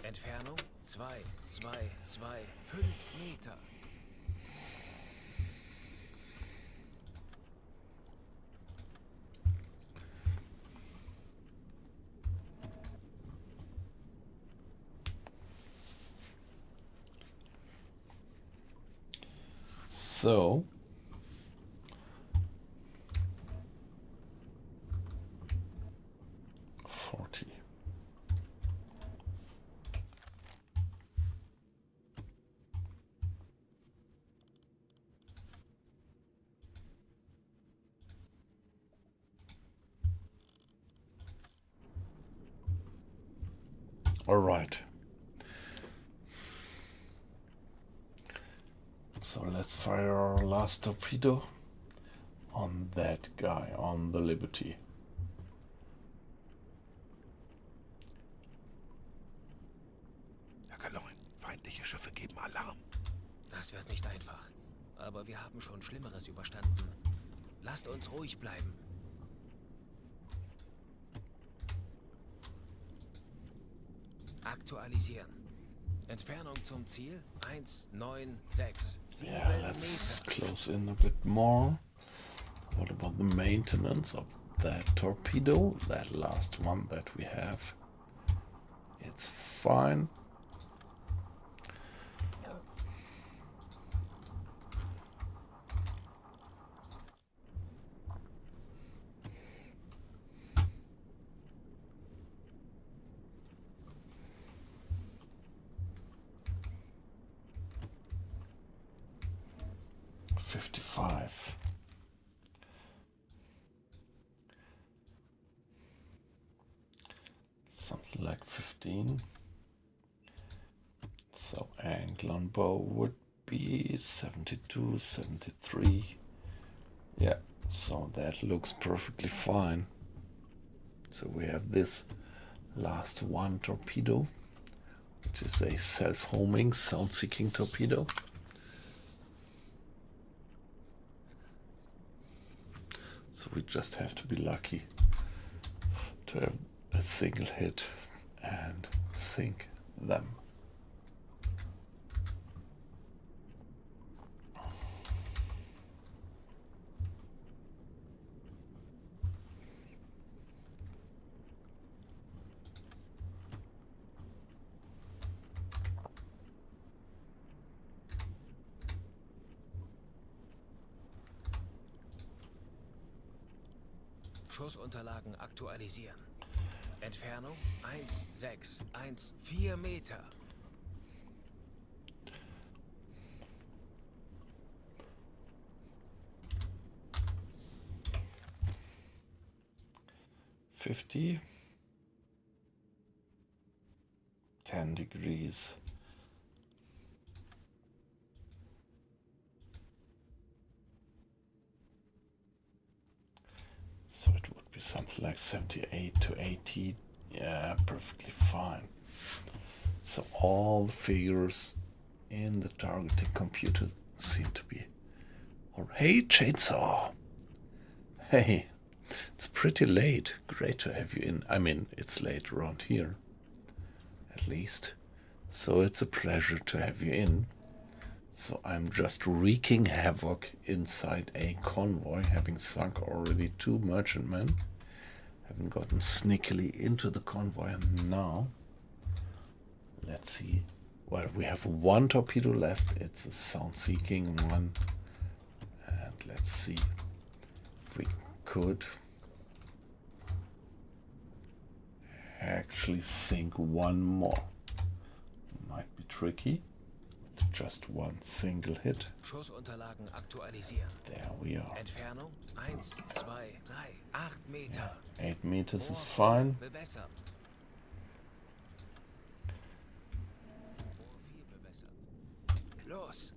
Entfernung 2, 2, 2, 5 Meter. so. All right. So let's fire our last torpedo on that guy, on the Liberty. Herr Kaloin, feindliche Schiffe geben Alarm. Das wird nicht einfach. Aber wir haben schon Schlimmeres überstanden. Lasst uns ruhig bleiben. Aktualisieren. Entfernung zum Ziel 1,96. Yeah, let's close in a bit more. What about the maintenance of that torpedo? That last one that we have. It's fine. Something like 15. So angle on bow would be 72, 73. Yeah, so that looks perfectly fine. So we have this last one torpedo, which is a self-homing, sound-seeking torpedo. So we just have to be lucky to have a single hit and sink them. Schussunterlagen aktualisieren. Entfernung 1,614 Meter. $50. 10 degrees. So it would be something like 78 to 80. Yeah, perfectly fine. So all the figures in the targeting computer seem to be. Or hey, chainsaw. Hey, it's pretty late. Great to have you in. I mean, it's late around here, at least. So it's a pleasure to have you in. So I'm just wreaking havoc inside a convoy, having sunk already 2 merchantmen, having gotten sneakily into the convoy, and now let's see. Well, we have 1 torpedo left. It's a sound-seeking one, and let's see if we could actually sink 1 more. Might be tricky. Just 1 single hit. Schussunterlagen aktualisieren. There we are. Entfernung 1, 2, 3, 8 Meter. 8 meters is fine. Bewässert. Rohr 4 bewässert. Los.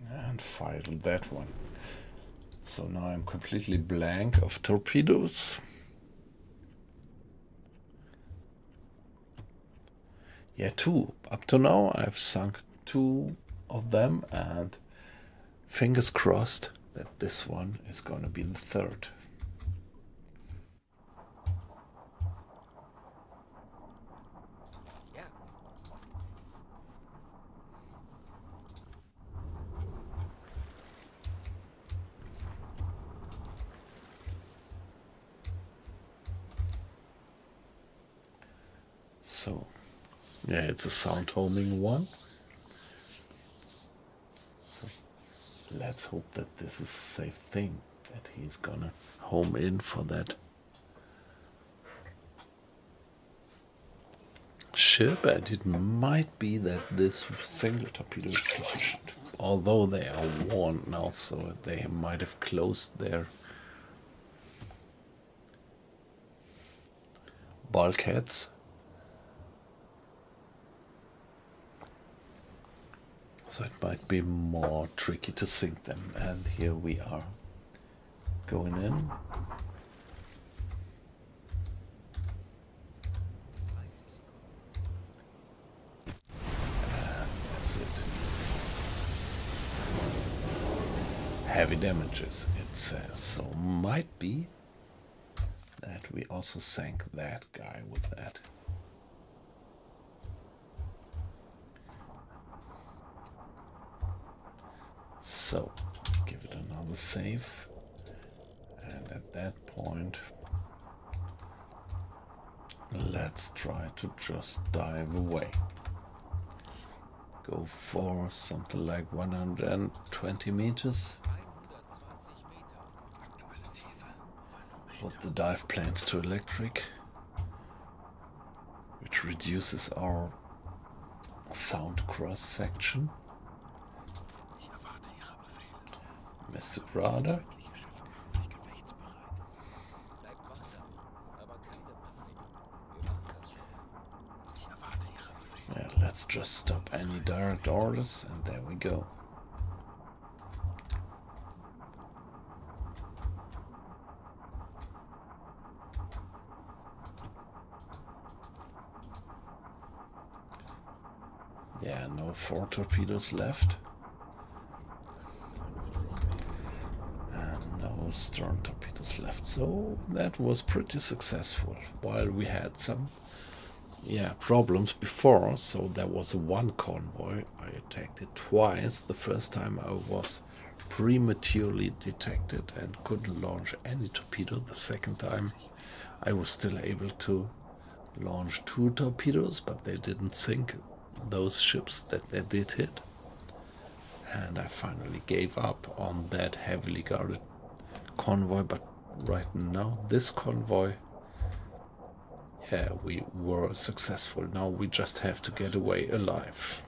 And fired that one. So now I'm completely blank of torpedoes. Yeah, 2. Up to now I've sunk 2 of them, and fingers crossed that this one is going to be the 3rd. Ja. So, yeah, it's a sound homing one. Let's hope that this is a safe thing, that he's gonna home in for that ship, and it might be that this single torpedo is sufficient. Although they are worn now, so they might have closed their bulkheads. So it might be more tricky to sink them. And here we are going in. And that's it. Heavy damages, it says. So might be that we also sank that guy with that. So, give it another save, and at that point, let's try to just dive away. Go for something like 120 meters. 120 Meter. Put the dive planes to electric, which reduces our sound cross section. Mr. Radar. Bleibt wachsam, aber keine Panik. Wir machen das schon. Yeah, let's just stop any direct orders, and there we go. Yeah, no 4 torpedoes left. No stern torpedoes left, so that was pretty successful. While we had some problems before, so there was 1 convoy. I attacked it twice. The first time I was prematurely detected and couldn't launch any torpedo. The second time I was still able to launch 2 torpedoes, but they didn't sink those ships that they did hit. And I finally gave up on that heavily guarded convoy, but right now this convoy, Yeah, we were successful. Now we just have to get away alive.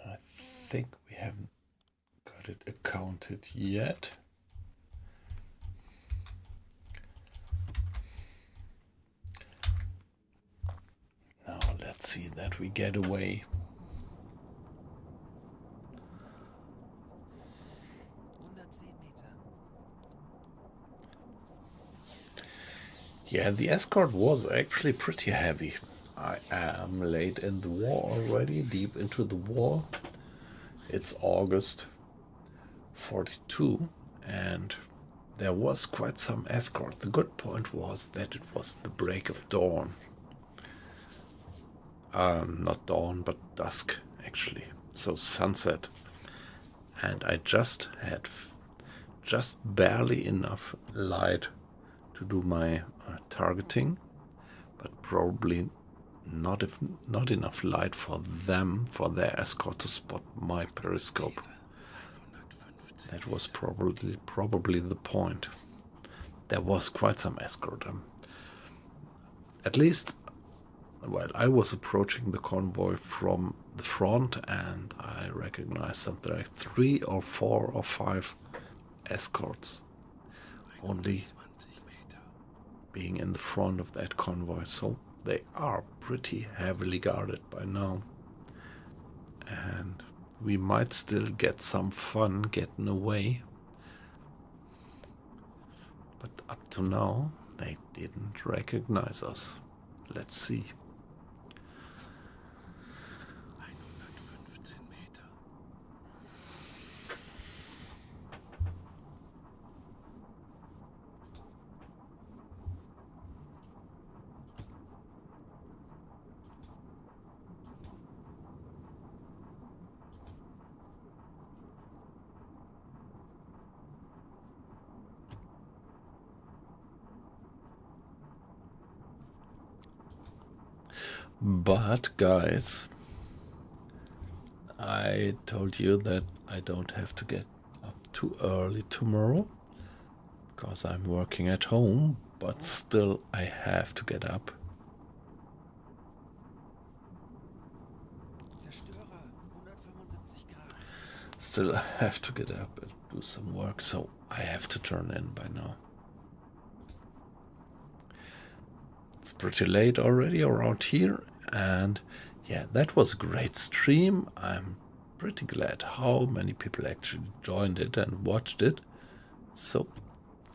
I think we haven't got it accounted yet. Now let's see that we get away. 110 Meter. Yeah, the escort was actually pretty heavy. I am late in the war already, deep into the war. It's August 42, and there was quite some escort. The good point was that it was the break of dawn. Not dawn, but dusk, actually. So sunset. And I just had just barely enough light to do my targeting, but probably not enough light for them, for their escort to spot my periscope. That was probably the point. There was quite some escort. At least, well, I was approaching the convoy from the front, and I recognized something like 3 or 4 or 5 escorts only being in the front of that convoy. So they are pretty heavily guarded by now, and we might still get some fun getting away, but up to now they didn't recognize us. Let's see. 115 Meter. But guys, I told you that I don't have to get up too early tomorrow because I'm working at home, but still I have to get up. Zerstörer, 175 Grad. Still I have to get up and do some work, so I have to turn in by now. It's pretty late already around here, and yeah, that was a great stream. I'm pretty glad how many people actually joined it and watched it. So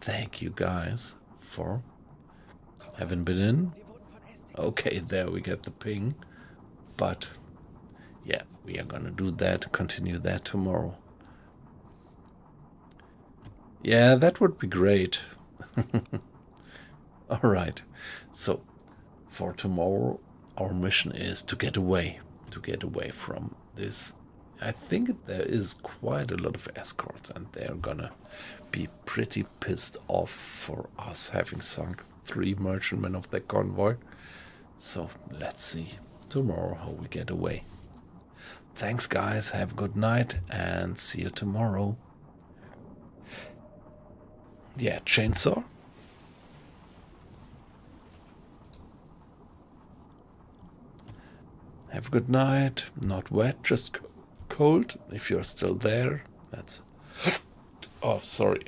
thank you guys for having been in. Okay, there we get the ping. But yeah, we are gonna do that, continue that tomorrow. Yeah, that would be great. Alright, so for tomorrow our mission is to get away from this. I think there is quite a lot of escorts, and they're gonna be pretty pissed off for us having sunk 3 merchantmen of the convoy. So let's see tomorrow how we get away. Thanks guys, have a good night, and see you tomorrow. Yeah, chainsaw. Have a good night. Not wet, just cold. If you're still there, that's... Oh, sorry.